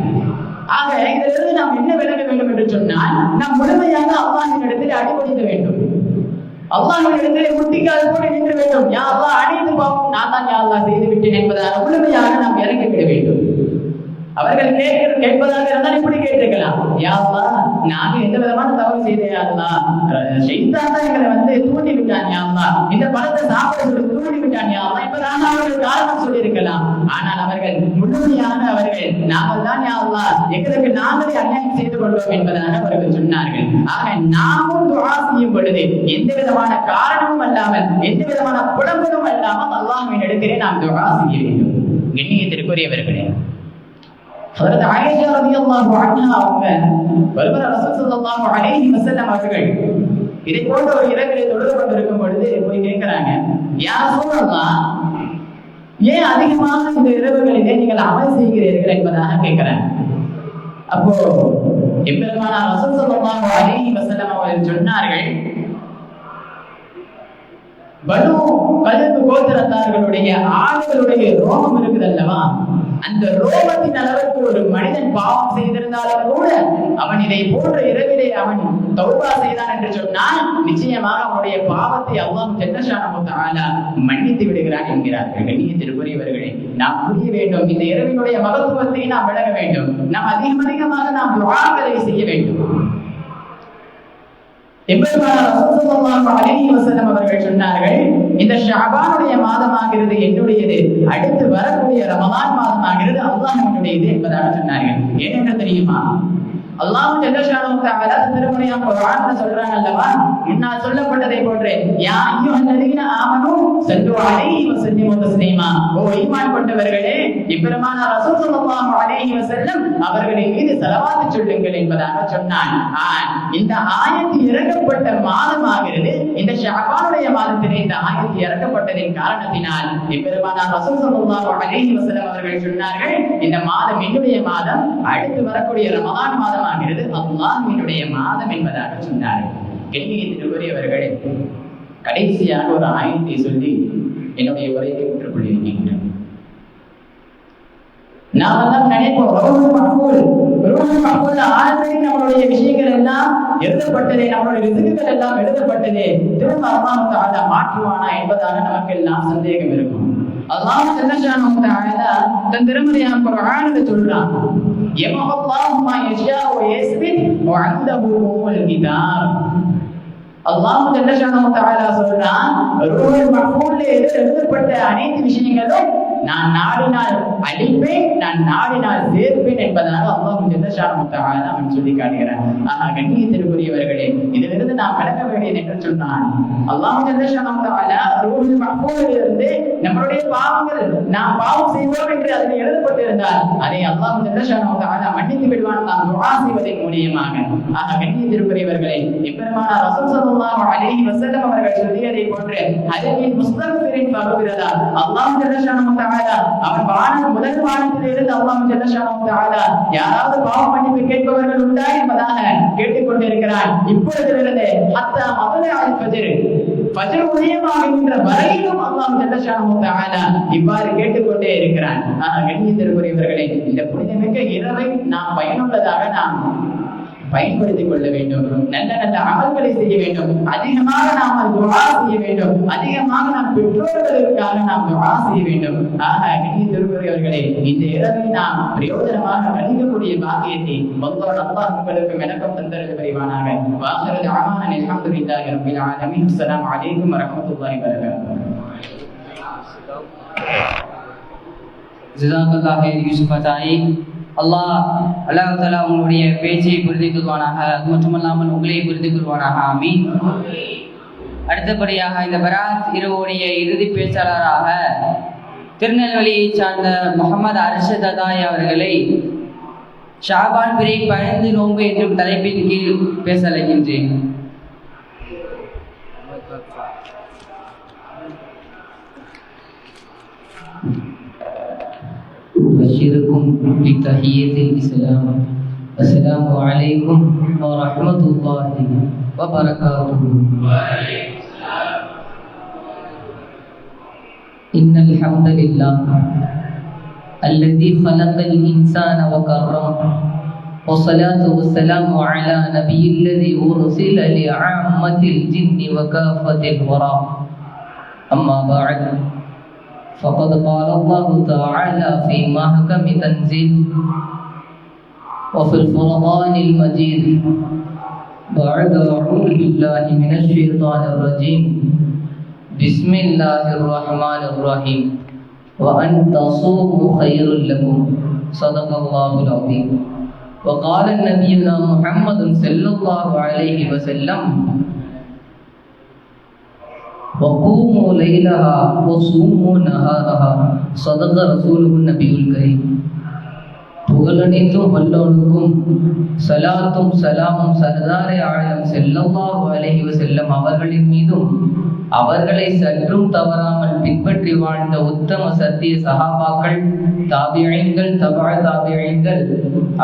ஆக இதிலிருந்து நாம் என்ன விளங்க வேண்டும் என்று சொன்னால், நாம் முழுமையாக அல்லாஹ்வின் இடத்திலே அடிபணிக்க வேண்டும். அல்லாஹ்வின் இடத்திலே முட்டிக்கால் போட்டு நின்று வேண்டும். யா அல்லாஹ், அனைத்து பாவம் நான் தான் யா அல்லாஹ் செய்து விட்டேன் என்பதாக முழுமையாக நாம் இறங்கிவிட வேண்டும். அவர்கள் கேட்பதாக இருந்தால் இப்படி கேட்டிருக்கலாம், யா அல்லாஹ் நாங்க எந்த விதமான தவறு செய்தேன் யா அல்லாஹ், ஷைத்தான் தான் எங்களை தூண்டி விட்டான் யா அல்லாஹ், இந்த பழத்தை சாப்பிட சொல்லி தூண்டி விட்டான் யா அல்லாஹ் என்பதாக அவர்கள் காரணம் சொல்லி இருக்கலாம். ஆனால் அவர்கள் முழுமையாக அவர்கள் நாங்கள் தான் யா அல்லாஹ் எங்களுக்கு நாங்களே அநியாயம் செய்து கொண்டோம் என்பதாக அவர்கள் சொன்னார்கள். ஆக நாமும் துஆ செய்யும் பொழுது எந்த விதமான காரணமும் அல்லாமல், எந்த விதமான புலம்பலும் அல்லாமல் அல்லாஹ்வின் இடத்திலே நாம் துஆ செய்ய வேண்டும். கண்ணியத்திற்குரியவர்களே, ஹஜ்ரத் ஆயிஷா ரலியல்லாஹு அன்ஹா அவங்க பரிபர ரசூல் ஸல்லல்லாஹு அலைஹி வஸல்லம் அவர்கள் இதை போன்ற ஒரு இரவிலே தொழுது கொண்டிருக்கும் பொழுது போய் கேட்கிறாங்க, யா ரசூலல்லாஹ், ஏன் அதிகமாக இந்த இரவுகளிலே நீங்கள் அமல் செய்கிறீர்கள் என்பதாக கேட்கிறாங்க. அப்போ எம்பெருமானார் ரசூல் ஸல்லல்லாஹு அலைஹி வஸல்லம் அவர்கள் சொன்னார்கள், பனு கல்பு கோத்திரத்தார்களுடைய ஆண்களுடைய ரோமம் இருக்குது அல்லவா, அந்த ரோமத்தின் அளவுக்கு ஒரு மனிதன் பாவம் செய்திருந்தாலும் கூட அவன் இதை போன்ற இரவிலே அவன் தௌபா செய்தான் என்று சொன்னால் நிச்சயமாக அவனுடைய பாவத்தை அல்லாஹ் ஜல்ல ஷானஹு வ தஆலா மன்னித்து விடுகிறான் என்கிறார்கள். கண்ணியத்திற்குரியவர்களே, நாம் புரிய வேண்டும், இந்த இரவினுடைய மகத்துவத்தை நாம் விளங்க வேண்டும். நாம் அதிகமாக நாம் துஆக்களை செய்ய வேண்டும். எம்பெருமானார் ரசூல் ஸல்லல்லாஹு அலைஹி வஸல்லம் அவர்கள் சொன்னார்கள், இந்த ஷஅபானுடைய மாதமாகிறது என்னுடையது, அடுத்து வரக்கூடிய ரமலான் மாதமாகிறது அல்லாஹ்வினுடையது என்பதாக சொன்னார்கள். ஏனென்று தெரியுமா? அல்லாஹ் ஜல்ல ஷானஹு வ தஆலா திருமறையான குர்ஆன்ல சொல்றாங்க அல்லவா, முன்னால் சொல்லப்பட்டதை போன்று யா அய்யுஹல்லதீன ஆமனூ ஸல்லூ அலைஹி வஸல்லிமூ தஸ்லீமா. ஓ ஈமான் கொண்டவர்களே, எம்பெருமானார் ரசூல் ஸல்லல்லாஹு அலைஹி வஸல்லம் அவர்களின் மீது ஸலவாத் சொல்லுங்கள் என்பதாக சொன்னான். இந்த ஆயத்து இறக்கப்பட்ட மாதமாகிறது. இந்த ஷஅபானுடைய மாதத்திலே இந்த ஆயத்து இறக்கப்பட்டதின் காரணத்தினால் எம்பெருமானார் ரசூல் ஸல்லல்லாஹு அலைஹி வஸல்லம் அவர்கள் சொன்னார்கள், இந்த மாதம் என்னுடைய மாதம், அடுத்து வரக்கூடிய ரமலான் மாதம் அல்லாஹ்வினுடைய மாதம் என்பதாக சொன்னார்கள். கண்ணியத்திற்குரியவர்களே, கடைசியாக ஒரு ஆயத்தை சொல்லி என்னுடைய உரையை விட்டுக் கொண்டிருக்கின்றேன். நாம் எல்லாம் நினைப்போம், ரூஹுல் மஹ்ஃபூல் ஆல்ரெடி நம்மளுடைய விஷயங்கள் எல்லாம் எழுதப்பட்டதே, நம்மளுடைய ரிஸ்குகள் எல்லாம் எழுதப்பட்டதே, திரும்ப அல்லாஹ் தஆலா மாற்றுவானா என்பதாக நமக்கு எல்லாம் சந்தேகம் இருக்கும். அல்லாஹ் ஜல்ல ஷானஹு வ தஆலா தன் திருமறையான குர்ஆனில் சொல்றான், யமஹுல்லாஹு மா யஷா வ யஸ்பித் வ அன்தஹு உம்முல் கிதாப். அல்லாஹ் ஜல்ல ஷானஹு வ தஆலா சொல்றான், ரூஹுல் மஹ்ஃபூல்ல எழுதப்பட்ட அனைத்து விஷயங்களும் நான் நாடினால் அழிப்பேன், நான் நாடினால் சேர்ப்பேன் என்பதாக அல்லாஹ் ஜல்ல ஷானஹு வ தஆலா அவன் சொல்லி காட்டுகிறான். கண்ணியத்திற்குரியவர்களே, இதிலிருந்து நாம் விளக்க வேண்டியது என்று சொன்னான், அல்லாஹ் ஜல்ல ஷானஹு வ தஆலா ரூஹுல் மஹ்ஃபூலிலிருந்து நம்மளுடைய பாவங்கள், நாம் பாவம் செய்வோம் என்று அதில் எழுதப்பட்டிருந்தால் அதை அல்லாஹ் ஜல்ல ஷானஹு வ தஆலா மன்னித்து விடுவான் நாம் துஆ செய்வதன் மூலமாக. கண்ணியத்திற்குரியவர்களே, எம்பெருமானார் ரசூல் ஸல்லல்லாஹு அலைஹி வஸல்லம் அவர்கள் சொல்லியதை போன்று ஹதீஸ் முஸ்தக்பிரின் ஃபகுரதா, அல்லாஹ் ஜல்ல ஷானஹு வ தஆலா அவன் வானம் முதல் வானத்திலிருந்து அல்லாஹ் ஜல்ல ஷானஹு வ தஆலா யாராவது பாவ மன்னிப்பு கேட்பவர்கள் உண்டா என்பதாக கேட்டுக்கொண்டிருக்கிறான். இப்பொழுதிலிருந்து ஹத்தா மத்லஅல் ஃபஜ்ர், ஃபஜ்ர் உதயமாகின்ற வரையிலும் அல்லாஹ் ஜல்லஷானஹு தஆலா இவ்வாறு கேட்டுக்கொண்டே இருக்கிறான். கண்ணியத்திற்குரியவர்களே, இந்த புனிதமிக்க இரவை நாம் பயனுள்ளதாக நாம் பயன்படுத்திக் கொள்ள வேண்டும். நல்ல நல்ல அமல்களை செய்ய வேண்டும். அதிகமாக நாம் துஆ செய்ய வேண்டும். அதிகமாக நாம் பெற்றோர்களுக்காக நாம் துஆ செய்ய வேண்டும். கண்ணியத்திற்குரியவர்களே, இந்த இரவை நாம் பிரயோஜனமாக கழிக்கக்கூடிய பாக்கியத்தை அல்லாஹ் உங்களுக்கும் எனக்கும் தந்தரல் புரிவானாக. வாஹிரு தஅவானா அல்ஹம்துலில்லாஹி ரப்பில் ஆலமீன். அஸ்ஸலாமு அலைக்கும் வரஹ்மத்துல்லாஹி வபரகாத்துஹு. ஜஸாக்கல்லாஹு ஹைர் யூசுப் அத்தாயி. அல்லாஹ் தஆலா உங்களுடைய பேச்சை புரிந்து கொள்வானாக. அது மட்டுமல்லாமல் உங்களை புரிந்து கொள்வானாக. ஆமீன். அடுத்தபடியாக இந்த பராத் இரவுடைய இறுதி பேச்சாளராக திருநெல்வேலியை சார்ந்த முகமது அர்ஷத் அதாய் அவர்களை ஷாபான் பிறை 15 நோன்பு என்னும் தலைப்பின் கீழ் பேச அழைக்கின்றேன். أبشركم بتحية الإسلام. السلام عليكم ورحمة الله وبركاته. إن الحمد لله الذي خلق الإنسان وكرمه، والصلاة والسلام على نبي الذي أرسل لعامة الجن وكافة الورى. أما بعد، فقد قال الله تعالى في محكم تنزيل وفي الفرقان المجيد بعد أعوذ بالله من الشيطان الرجيم بسم الله الرحمن الرحيم وأن تصوموا خير لكم صدق الله العظيم. وقال نبينا محمد صلى الله عليه وسلم وقوموا ليلها وصوموا نهارها صدق رسوله النبي الكريم. புகழனைத்தும் வல்லோனுக்கும் சலாத்தும் சலாமும் சர்தாரே ஆலம் ஸல்லல்லாஹு அலைஹி வஸல்லம் அவர்களின் மீதும் அவர்களை சற்றும் தவறாமல் பின்பற்றி வாழ்ந்த உத்தம சத்திய சஹாபாக்கள், தாபிஈன்கள், தபா தாபிஈன்கள்,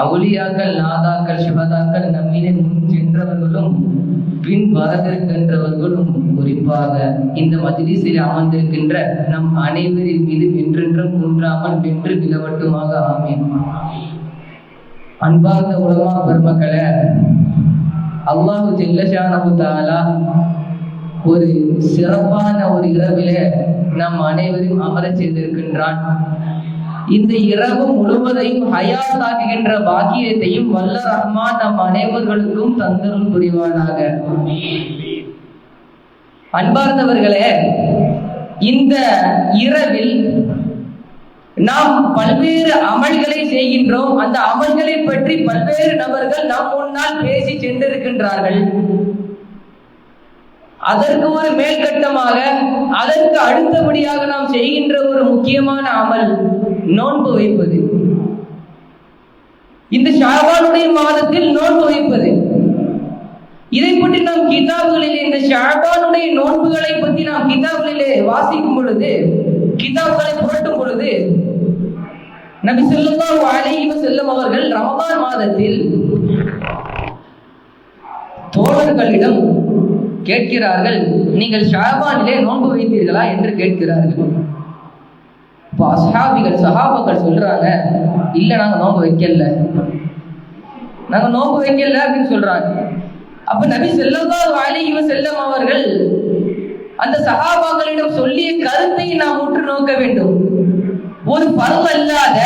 அவுலியாக்கள், நாதாக்கள், சுஹதாக்கள், நம்மிலே முன் சென்றவர்களும் பின் வரவிருக்கின்றவர்களும், குறிப்பாக இந்த மஜ்லிஸில் அமர்ந்திருக்கின்ற நம் அனைவரின் மீது என்றென்றும் குன்றாமல் வென்று நிலவட்டுமாக. ஆமீன். அன்பார்ந்த உலமா பெருமக்களே, அல்லாஹு ஜல்லஷானஹு தஆலா ஒரு சிறப்பான ஒரு இரவிலே நம் அனைவரையும் அமர செய்திருக்கின்றான். இந்த இரவு முழுவதையும் ஹயாத்தாக்குகின்ற பாக்கியத்தையும் வல்ல ரஹ்மான் நம் அனைவர்களுக்கும் தந்தருள் புரிவானாக. அன்பார்ந்தவர்களே, இந்த இரவில் நாம் பல்வேறு அமல்களை செய்கின்றோம். அந்த அமல்களை பற்றி பல்வேறு நபர்கள் நம் முன்னால் பேசி சென்றிருக்கின்றார்கள். அதற்கு ஒரு மேல்கட்டமாக, அதற்கு அடுத்தபடியாக நாம் செய்கின்ற ஒரு முக்கியமான அமல் நோன்பு வைப்பது. இந்த ஷாபானுடைய மாதத்தில் நோன்பு வைப்பது, இதை பற்றி நாம் கிதாபுகளிலே, இந்த ஷாபானுடைய நோன்புகளை பற்றி நாம் கிதாபுகளிலே வாசிக்கும் பொழுது, கிதாபுகளை புரட்டும் பொழுது, நபி ஸல்லல்லாஹு அலைஹி வஸல்லம் அவர்கள் ரமதான் மாதத்தில் தோழர்களிடம் கேட்கிறார்கள், நீங்கள் ஷாபானிலே நோன்பு வைத்தீர்களா என்று கேட்கிறார்கள். இப்போ அஸ்ஹாபிகள், சஹாபாக்கள் சொல்றாங்க, இல்ல நாங்க நோன்பு வைக்கல, நாங்க நோன்பு வைக்கல அப்படின்னு சொல்றாங்க. அப்ப நபி ஸல்லல்லாஹு அலைஹி வஸல்லம் அவர்கள் அந்த சஹாபாக்களிடம் சொல்லிய கருத்தை நாம் உற்று நோக்க வேண்டும். ஒரு பருவ அல்லாத,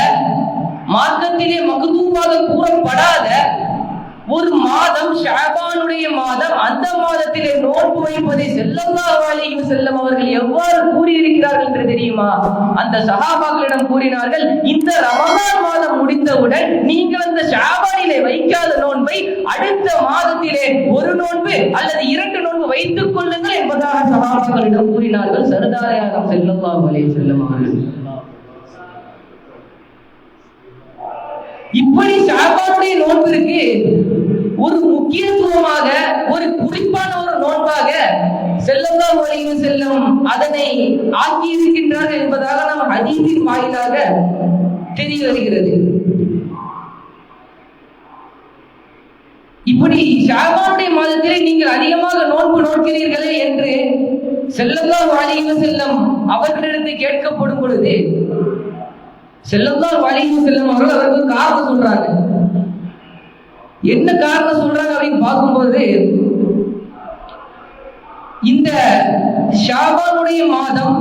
மார்க்கத்திலே மக்தூபாக கூறப்படாத ஒரு மாதம், ஷாபானுடைய மாதம், அந்த மாதத்திலே நோன்பு வைப்பதை ஸல்லல்லாஹு அலைஹி வஸல்லம் அவர்கள் எவ்வாறு கூறியிருக்கிறார்கள் என்று தெரியுமா? அந்த சஹாபாக்களிடம் கூறினார்கள், இந்த ரமலான் மாதம் முடிந்தவுடன் நீங்கள் அந்த ஷாபானிலே வைக்காத நோன்பை அடுத்த மாதத்திலே ஒரு நோன்பு அல்லது 2 நோன்பு வைத்துக் கொள்ளுங்கள் என்பதாக சஹாபாக்களிடம் கூறினார்கள் சர்தாரே ஸல்லல்லாஹு அலைஹி வஸல்லம் அவர்கள். இப்படி ஷாபானுடைய நோன்பிற்கு ஒரு முக்கியத்துவமாக, ஒரு குறிப்பான ஒரு நோன்பாக ஸல்லல்லாஹு அலைஹி வஸல்லம் அதனை ஆக்கி இருக்கின்றார்கள் என்பதாக நாம் ஹதீஸின் வாயிலாக தெரிய வருகிறது. இப்படி ஷாபானுடைய மாதத்திலே நீங்கள் அதிகமாக நோன்பு நோக்கிறீர்களே என்று ஸல்லல்லாஹு அலைஹி வஸல்லம் அவர்களிடத்தில் கேட்கப்படும் பொழுது ஸல்லல்லாஹு அலைஹி வஸல்லம் அவர்கள் அவருக்கு காரணம் சொல்றாங்க. என்ன காரணம் சொல்றாங்க அப்படின்னு பார்க்கும்போது, இந்த ஷாபானுடைய மாதம்,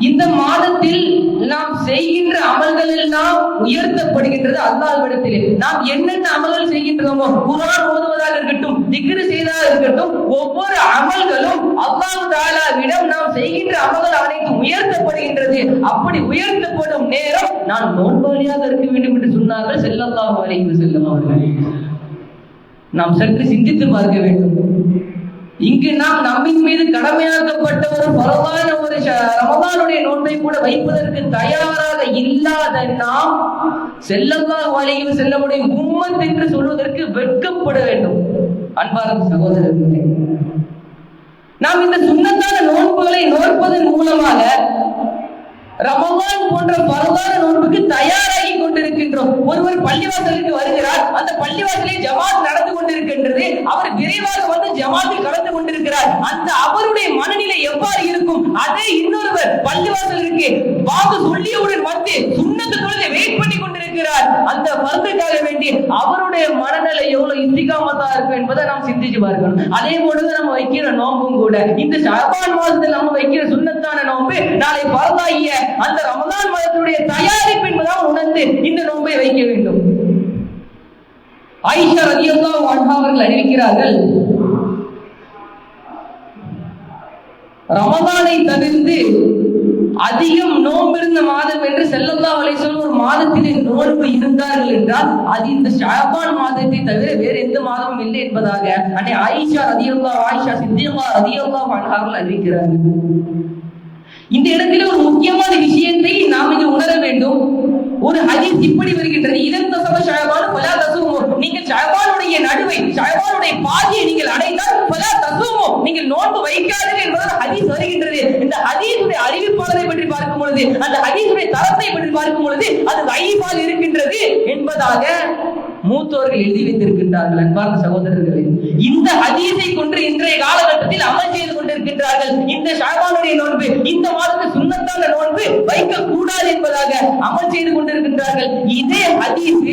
இந்த மாதத்தில் நாம் செய்கின்ற அமல்கள் எல்லாம் உயர்த்தப்படுகின்றது அல்லாஹ்விடத்திலே. நாம் என்னென்ன அமல்கள் செய்கின்றோமோ, குர்ஆன் ஓதுவதாக இருக்கட்டும், திக்ர் செய்வதாக இருக்கட்டும், ஒவ்வொரு அமல்களும் அல்லாஹ் தஆலாவிடம் நாம் செய்கின்ற அமல்கள் அனைத்தும் உயர்த்தப்படுகின்றது. அப்படி உயர்த்தப்படும் நேரம் நான் நோன்பாளியாக இருக்க வேண்டும் என்று சொன்னார்கள் ஸல்லல்லாஹு அலைஹி வஸல்லம் அவர்கள். நாம் சற்று சிந்தித்து பார்க்க வேண்டும். இங்கு நாம் நம்மின் மீது கடமையாக்கப்பட்ட ஒரு பரவான ஒரு ரமதானுடைய நோன்பை கூட வைப்பதற்கு தயாராக இல்லாத நாம் ஸல்லல்லாஹு அலைஹி வஸல்லமுடைய உம்மத் என்று சொல்வதற்கு வெட்கப்பட வேண்டும். அன்பார்ந்த சகோதரர்களே, நாம் இந்த சுன்னத்தான நோன்புகளை நோற்பதன் மூலமாக ரமதான் போன்ற பரவான நோன்புக்கு தயாராகி கொண்டிருக்கின்றோம். ஒருவர் பள்ளிவாசலுக்கு வருகிறார், அந்த பள்ளிவாசலே ஜமாத் நடந்து கொண்டிருக்கின்றது, அவர் விரைவாக வந்து ஜமாத்தில் கலந்து கொண்டிருக்கிறார். அந்த அவருடைய மனநிலை எவ்வாறு இருக்கும்? அதே இன்னொருவர் பள்ளிவாசலுக்கு வாக்கு சொல்லியவுடன் வந்து சுன்னத்து தொழுகை வெயிட் பண்ணி கொண்டிருக்கிறார், அந்த மருந்துக்காக வேண்டி அவருடைய மனநிலை எவ்வளவு இஸ்திகாமத்தா இருக்கும் என்பதை நாம் சிந்திச்சு பார்க்கணும். அதே போலதான் நம்ம வைக்கிற நோம்பும் கூட, இந்த ஷஅபான் மாதத்தில் நம்ம வைக்கிற சுன்னத்தான நோம்பு நாளை பரவாயிய அந்த ரமதான் மாதத்துடைய தயாரிப்பு என்பதாக உணர்ந்து இந்த நோன்பை வைக்க வேண்டும். ஆயிஷா ரலியல்லாஹு அன்ஹா அவர்கள் அறிவிக்கிறார்கள், ரமதானை தவிர்த்து அதிகம் நோன்பு இருந்த மாதம் என்று ஸல்லல்லாஹு அலைஹி வஸல்லம் ஒரு மாதத்திலே நோன்பு இருந்தார்கள் என்றால் அது இந்த ஷஅபான் மாதத்தை தவிர வேறு எந்த மாதமும் இல்லை என்பதாக அன்னை ஆயிஷா சித்திகா ரலியல்லாஹு அன்ஹா அவர்கள் அறிவிக்கிறார்கள். இந்த இடத்துல ஒரு முக்கியமான விஷயத்தை நாம் இங்கு உணர வேண்டும். ஒரு ஹதீஸ் இப்படி வருகின்றது, இதன் தசம ஷஅபான் ஃபலா தஸூமு, நீங்கள் ஷஅபானுடைய நடுவை, ஷஅபானுடைய பாதியை நீங்கள் அடைந்தால் ஃபலா தஸூமு, நீங்கள் நோன்பு வைக்காதீர்கள் என்பதால் ஹதீஸ் வருகின்றது. இந்த ஹதீஸுடைய அறிவிப்பாளரை பற்றி பார்க்கும் பொழுது, அந்த ஹதீஸுடைய தரத்தை பற்றி பார்க்கும் பொழுது அது தைஃபாக இருக்கின்றது என்பதாக மூத்தோர்கள் எழுதி வைத்திருக்கின்றார்கள். அன்பார்ந்த சகோதரர்களே, இந்த ஹதீஸை கொண்டு இன்றைய காலகட்டத்தில் அமல் செய்து கொண்டிருக்கின்றார்கள். இந்த ஷஅபானுடைய நோன்பு, இந்த மாதத்தில் சுன்னத்தான நோன்பு வைக்க கூடாது என்பதாக அமல் செய்து கொண்டிருக்கின்றார்கள். இதே ஹதீஸ்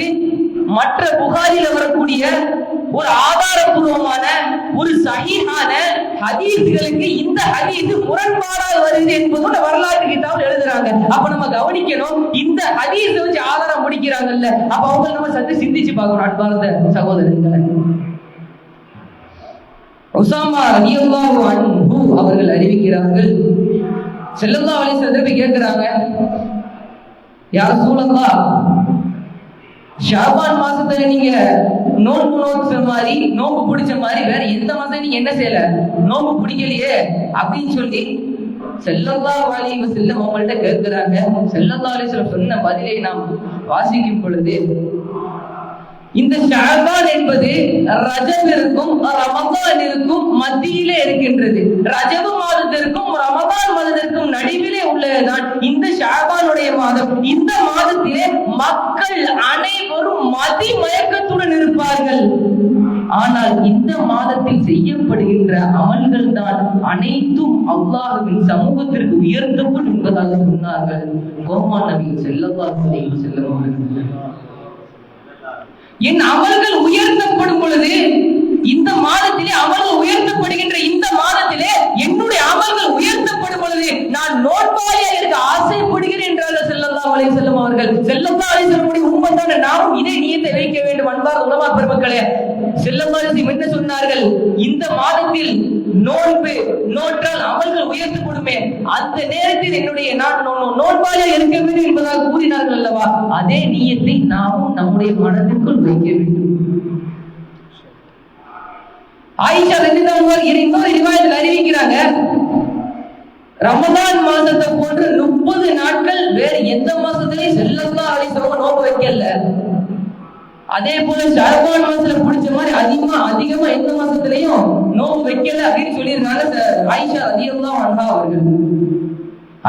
மற்ற புகாரில் வரக்கூடிய ஒரு ஆதாரபூர்வமான ஒரு சஹீஹான ஹதீஸ்களுக்கு இந்த ஹதீஸ் முரண்பாடாக வருது என்பதோட வரலாற்று கிதாபில் எழுதுறாங்க. அப்ப நம்ம கவனிக்கணும், இந்த ஹதீஸ் வச்சு ஆதாரம் முடிக்கிறாங்கல்ல, அப்ப அவங்க நம்ம சற்று சிந்திச்சு பார்க்கணும். அன்பார்ந்த சகோதரர்களே, உஸாமா ரலியல்லாஹு அன்ஹு அவர்கள் அறிவிக்கிறார்கள், ஸல்லல்லாஹு அலைஹி வஸல்லம் கேட்கிறாங்க, யா ரசூலல்லாஹ், ஷஅபான் மாசத்துல நீங்க நோன்பு நோக்க மாதிரி, நோன்பு பிடிச்ச மாதிரி வேற எந்த மாசம் நீங்க என்ன செய்யல, நோன்பு பிடிக்கலையே அப்படின்னு சொல்லி ஸல்லல்லாஹு அலைஹி வஸல்லம் அவங்கள்ட்ட கேட்கிறாங்க. ஸல்லல்லாஹு அலைஹி வஸல்லம் சொன்ன பதிலை நாம் வாசிக்கும் பொழுது, இந்த ஷஅபான் என்பது ரஜபிற்கும் ரமதானிற்கும் மத்தியிலே இருக்கின்றது. ரஜபு மாதத்திற்கும் ரமதான் மாதத்திற்கும் நடுவிலே உள்ளதுதான் இந்த ஷஅபானுடைய மாதம். இந்த மாதத்திலே மக்கள் அனைவரும் மதி மயக்கத்துடன் இருப்பார்கள். ஆனால் இந்த மாதத்தில் செய்யப்படுகின்ற அமல்கள் தான் அனைத்தும் அல்லாஹ்வின் சமூகத்திற்கு உயர்த்தப்படும் என்பதாக சொன்னார்கள் கோமான் நபி ஸல்லல்லாஹு அலைஹி வஸல்லம் அவர்கள். என் அமல்கள் உயர்த்தப்படும் பொழுது, இந்த மாதத்திலே அமல்கள் உயர்த்தப்படுகின்ற இந்த மாதத்திலே என்னுடைய அமல்கள் உயர்த்தப்படும் பொழுது நான் நோன்பாளியாக இருக்க ஆசைப்படுகிறேன் என்றார்கள் ஸல்லல்லாஹு அலைஹி வஸல்லம் அவர்கள். ஸல்லல்லாஹு அலைஹி வஸல்லம் உம்மத்தான நாமும் இதே நியத்தை வைக்க வேண்டும். அன்பார்ந்த உலமா பெருமக்களே, ஸல்லல்லாஹு அலைஹி வஸல்லம் என்ன சொன்னார்கள்? இந்த மாதத்தில் நோன்பு நோற்றால் அமல்கள் உயர்த்தப்படுமே, அந்த நேரத்தில் என்னுடைய நான் நோன்பாளியாக இருக்க வேண்டும் என்பதாக கூறினார்கள் அல்லவா? அதே நியத்தை நாமும் நம்முடைய மனதிற்குள் வைக்க வேண்டும். ஆயிஷா ரலியல்லாஹு அன்ஹா இன்னொரு ரிவாயத்தில் அறிவிக்கிறாங்க, ரமதான் மாதத்தை போன்று 30 நாட்கள் வேறு எந்த மாசத்திலையும் ஸல்லல்லாஹு அலைஹி வஸல்லம் நோன்பு வைக்கல. அதே போல ஷஅபான் மாசத்துல பிடிச்ச மாதிரி அதிகமா எந்த மாசத்திலையும் நோன்பு வைக்கல அப்படின்னு சொல்லியிருக்காங்க ஆயிஷா ரலியல்லாஹு அன்ஹா அவர்கள்.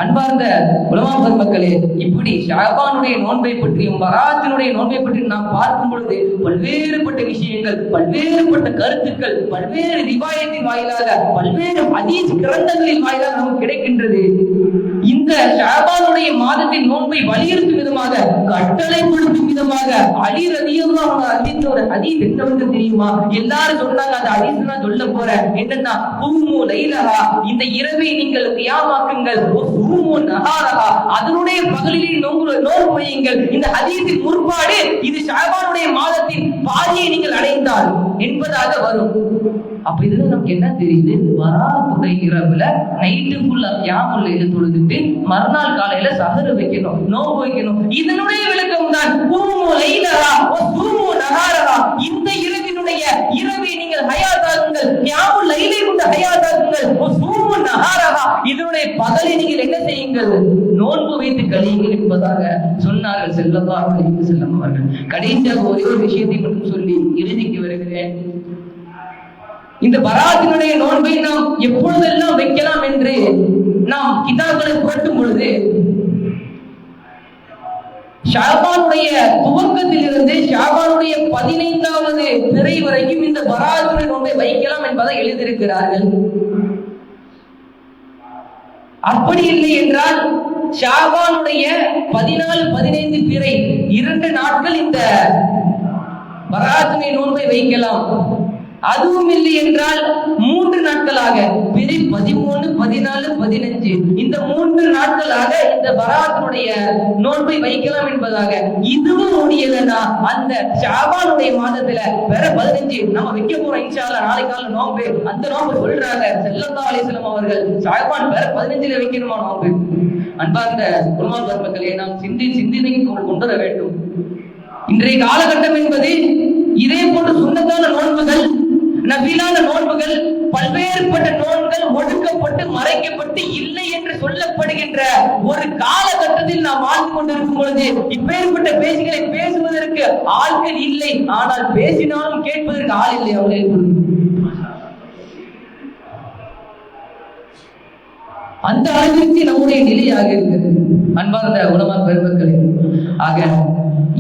அன்பார்ந்த உலமா பெருமக்களே, இப்படி ஷாபானுடைய நோன்பை பற்றியும் பராத்தினுடைய நோன்பை பற்றியும் நாம் பார்க்கும் பொழுது பல்வேறுபட்ட விஷயங்கள், பல்வேறுபட்ட கருத்துக்கள், பல்வேறு ரிவாயத்தின் வாயிலாக, பல்வேறு ஹதீஸ் கிரந்தங்களின் வாயிலாக நமக்கு கிடைக்கின்றது. இந்த ஷாபானுடைய மாதத்தின் நோன்பை வலியுறுத்தும் விதமாக, கட்டளைப்படுத்தும் விதமாக அலி ரலியல்லாஹு அன்ஹு அறிவித்த ஒரு ஹதீஸ் என்னவென்று தெரியுமா? எல்லாரும் சொன்னாங்க, அந்த ஹதீஸ் நான் சொல்ல போறேன். என்னன்னா, கும்மு லைலஹா, இந்த இரவை நீங்கள் கியாமாக்குங்கள், கும்மு நஹாரஹா, அதனுடைய பகலிலே நோன்பு வையுங்கள். இந்த ஹதீஸின் முற்பாடு இது ஷாபானுடைய மாதத்தின் பாதியை நீங்கள் அடைந்தால் என்பதாக வரும். அப்ப இதுல நமக்கு என்ன தெரியுது? பராத்துடைய இரவுல நைட்டு ஃபுல்லா கியாமுல் லைல் தொழுதுட்டு மறுநாள் காலையில சஹர் வைக்கணும், நோன்பு வைக்கணும். இதனுடைய விளக்கம் தான் கும்மு லைலஹா வ கும்மு நஹாரஹா. இந்த இரவினுடைய இரவை நீங்கள் ஹயாத்தாக்குங்கள், கியாமுல் லைலை கொண்டு ஹயாத்தாக்குங்கள். வ கும்மு நஹாரஹா, இதனுடைய பகலை நீங்கள் என்ன செய்யுங்கள்? நோன்பு வைத்து கழியுங்கள் என்பதாக சொன்னார்கள் ஸல்லல்லாஹு அலைஹி வஸல்லம் அவர்கள். கடைசியாக ஒரே ஒரு விஷயத்தை மட்டும் சொல்லி இறுதிக்கு வருகிறேன். இந்த பராத்தினுடைய நோன்பை நாம் எப்பொழுதெல்லாம் வைக்கலாம் என்று நாம் கிதாபுகளை புரட்டும் பொழுது, ஷாபானுடைய துவக்கத்திலிருந்து ஷாபானுடைய 15வது பிறை வரைக்கும் இந்த பராத்தினுடைய நோன்பை வைக்கலாம் என்பதை எழுதியிருக்கிறார்கள். அப்படி இல்லை என்றால் ஷாபானுடைய 14, 15 பிறை 2 நாட்கள் இந்த பராத்தினை நோன்பை வைக்கலாம். அதுவும் இல்லை என்றால் 3 நாட்களாக, பிறை 13, 14, 15 இந்த 3 நாட்களாக இந்த பராத்தினுடைய நோன்பை வைக்கலாம் என்பதாக. இதுவும் முடியலன்னா அந்த ஷாபானுடைய மாதத்துல வேற 15 நம்ம வைக்க போறோம் இன்ஷா அல்லாஹ். நாளை கால நோன்பு, அந்த நோன்பு சொல்றாங்க ஸல்லல்லாஹு அலைஹி வஸல்லம் அவர்கள், ஷாபான் வேற 15ல வைக்கணுமா நோன்பு? அன்பார்ந்த உலமா பெருமக்களே, நாம் சிந்தனைக்கு கொண்டு வர வேண்டும். இன்றைய காலகட்டம் என்பது இதே போன்ற சுன்னத்தான நோன்புகள், நபிலான நோன்புகள், பல்வேறுபட்ட நோன்புகள் ஒடுக்கப்பட்டு மறைக்கப்பட்டு இல்லை என்று சொல்லப்படுகின்ற ஒரு காலகட்டத்தில் நாம் வாழ்ந்து கொண்டிருக்கும் பொழுது இப்பேற்பட்ட பேச்சுகளை பேசுவதற்கு ஆட்கள் இல்லை. ஆனால் பேசினாலும் கேட்பதற்கு ஆள் இல்லை. அவளே அந்த அளவிற்கு நம்முடைய நிலையாக இருக்கிறது. அன்பார்ந்த உலமா பெருமக்களே, ஆக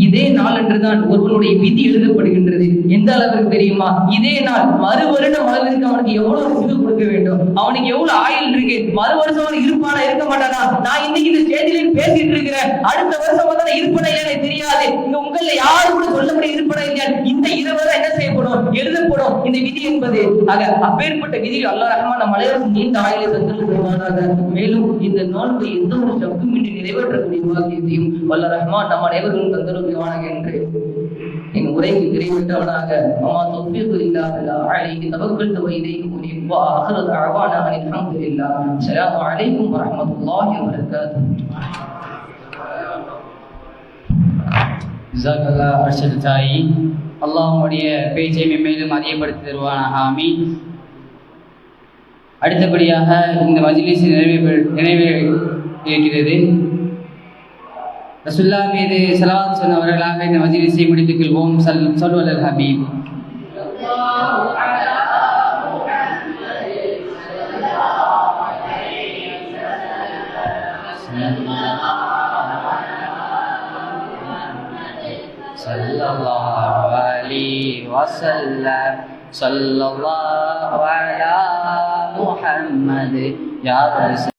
இதே நாள் என்றுதான் ஒருவனுடைய விதி எழுதப்படுகின்றது. எந்த அளவிற்கு தெரியுமா? இதே நாள் மறு வருடம் அளவிற்கு அவனுக்கு எவ்வளவு ரிஸ்க் கொடுக்க வேண்டும், அவனுக்கு எவ்வளவு ஆயுள் இருக்கு, மறு வருஷம் அவனுக்கு இருப்பானா இருக்க மாட்டானா, நான் இன்னைக்கு இந்த ஸ்டேஜில் பேசிட்டு இருக்கிறேன், அடுத்த வருஷம் வந்து இருப்பனா இல்லையா தெரியாது, இங்க உங்கள யாரும் கூட சொல்ல முடியும் இருப்பனா இல்லையா, இந்த இரவு என்ன செய்யப்படும், எழுதப்படும் இந்த விதி என்பது. ஆக அப்பேற்பட்ட விதி அல்லாஹ் ரஹ்மான் நம் அனைவருக்கும் நீண்ட ஆயுளை தந்தருள்வானாக. மேலும் இந்த நோன்பை எந்த ஒரு சப்தமின்றி நிறைவேற்றக்கூடிய வாக்கியத்தையும் வல்ல ரஹ்மான் நம் அனைவரும் தந்தருள்வானாக என்று என் உரைக்கு நிறைவேற்றவனாக. அம்மா தௌஃபீக் இல்லாஹ் அலைஹி தவக்கல்து வ இலைஹி உனீப் வ ஆகிரு தஅவானா அல்ஹம்துலில்லாஹ். அஸ்ஸலாமு அலைக்கும் வ ரஹ்மத்துல்லாஹி வ பரகாத்துஹு. ஜஸாக்கல்லாஹ் அர்ஷத் தாயி. அல்லாஹ் உடைய பேச்சை மேலும் அதிகப்படுத்தி தருவானாக. ஆமீன். அடுத்தபடியாக இந்த மஜ்லிஸ் நிறைவே இருக்கிறது. ரசூலுல்லாஹ் மீது ஸலவாத் சொன்னவர்களாக இந்த மஜ்லிஸை முடித்துக் கொள்வோம். ஸல்லு அலல் ஹபீப். ஸல்லல்லாஹு அலைஹி வஸல்லம். ஸல்லல்லாஹு அலா முஹம்மத் யா ரசூல்.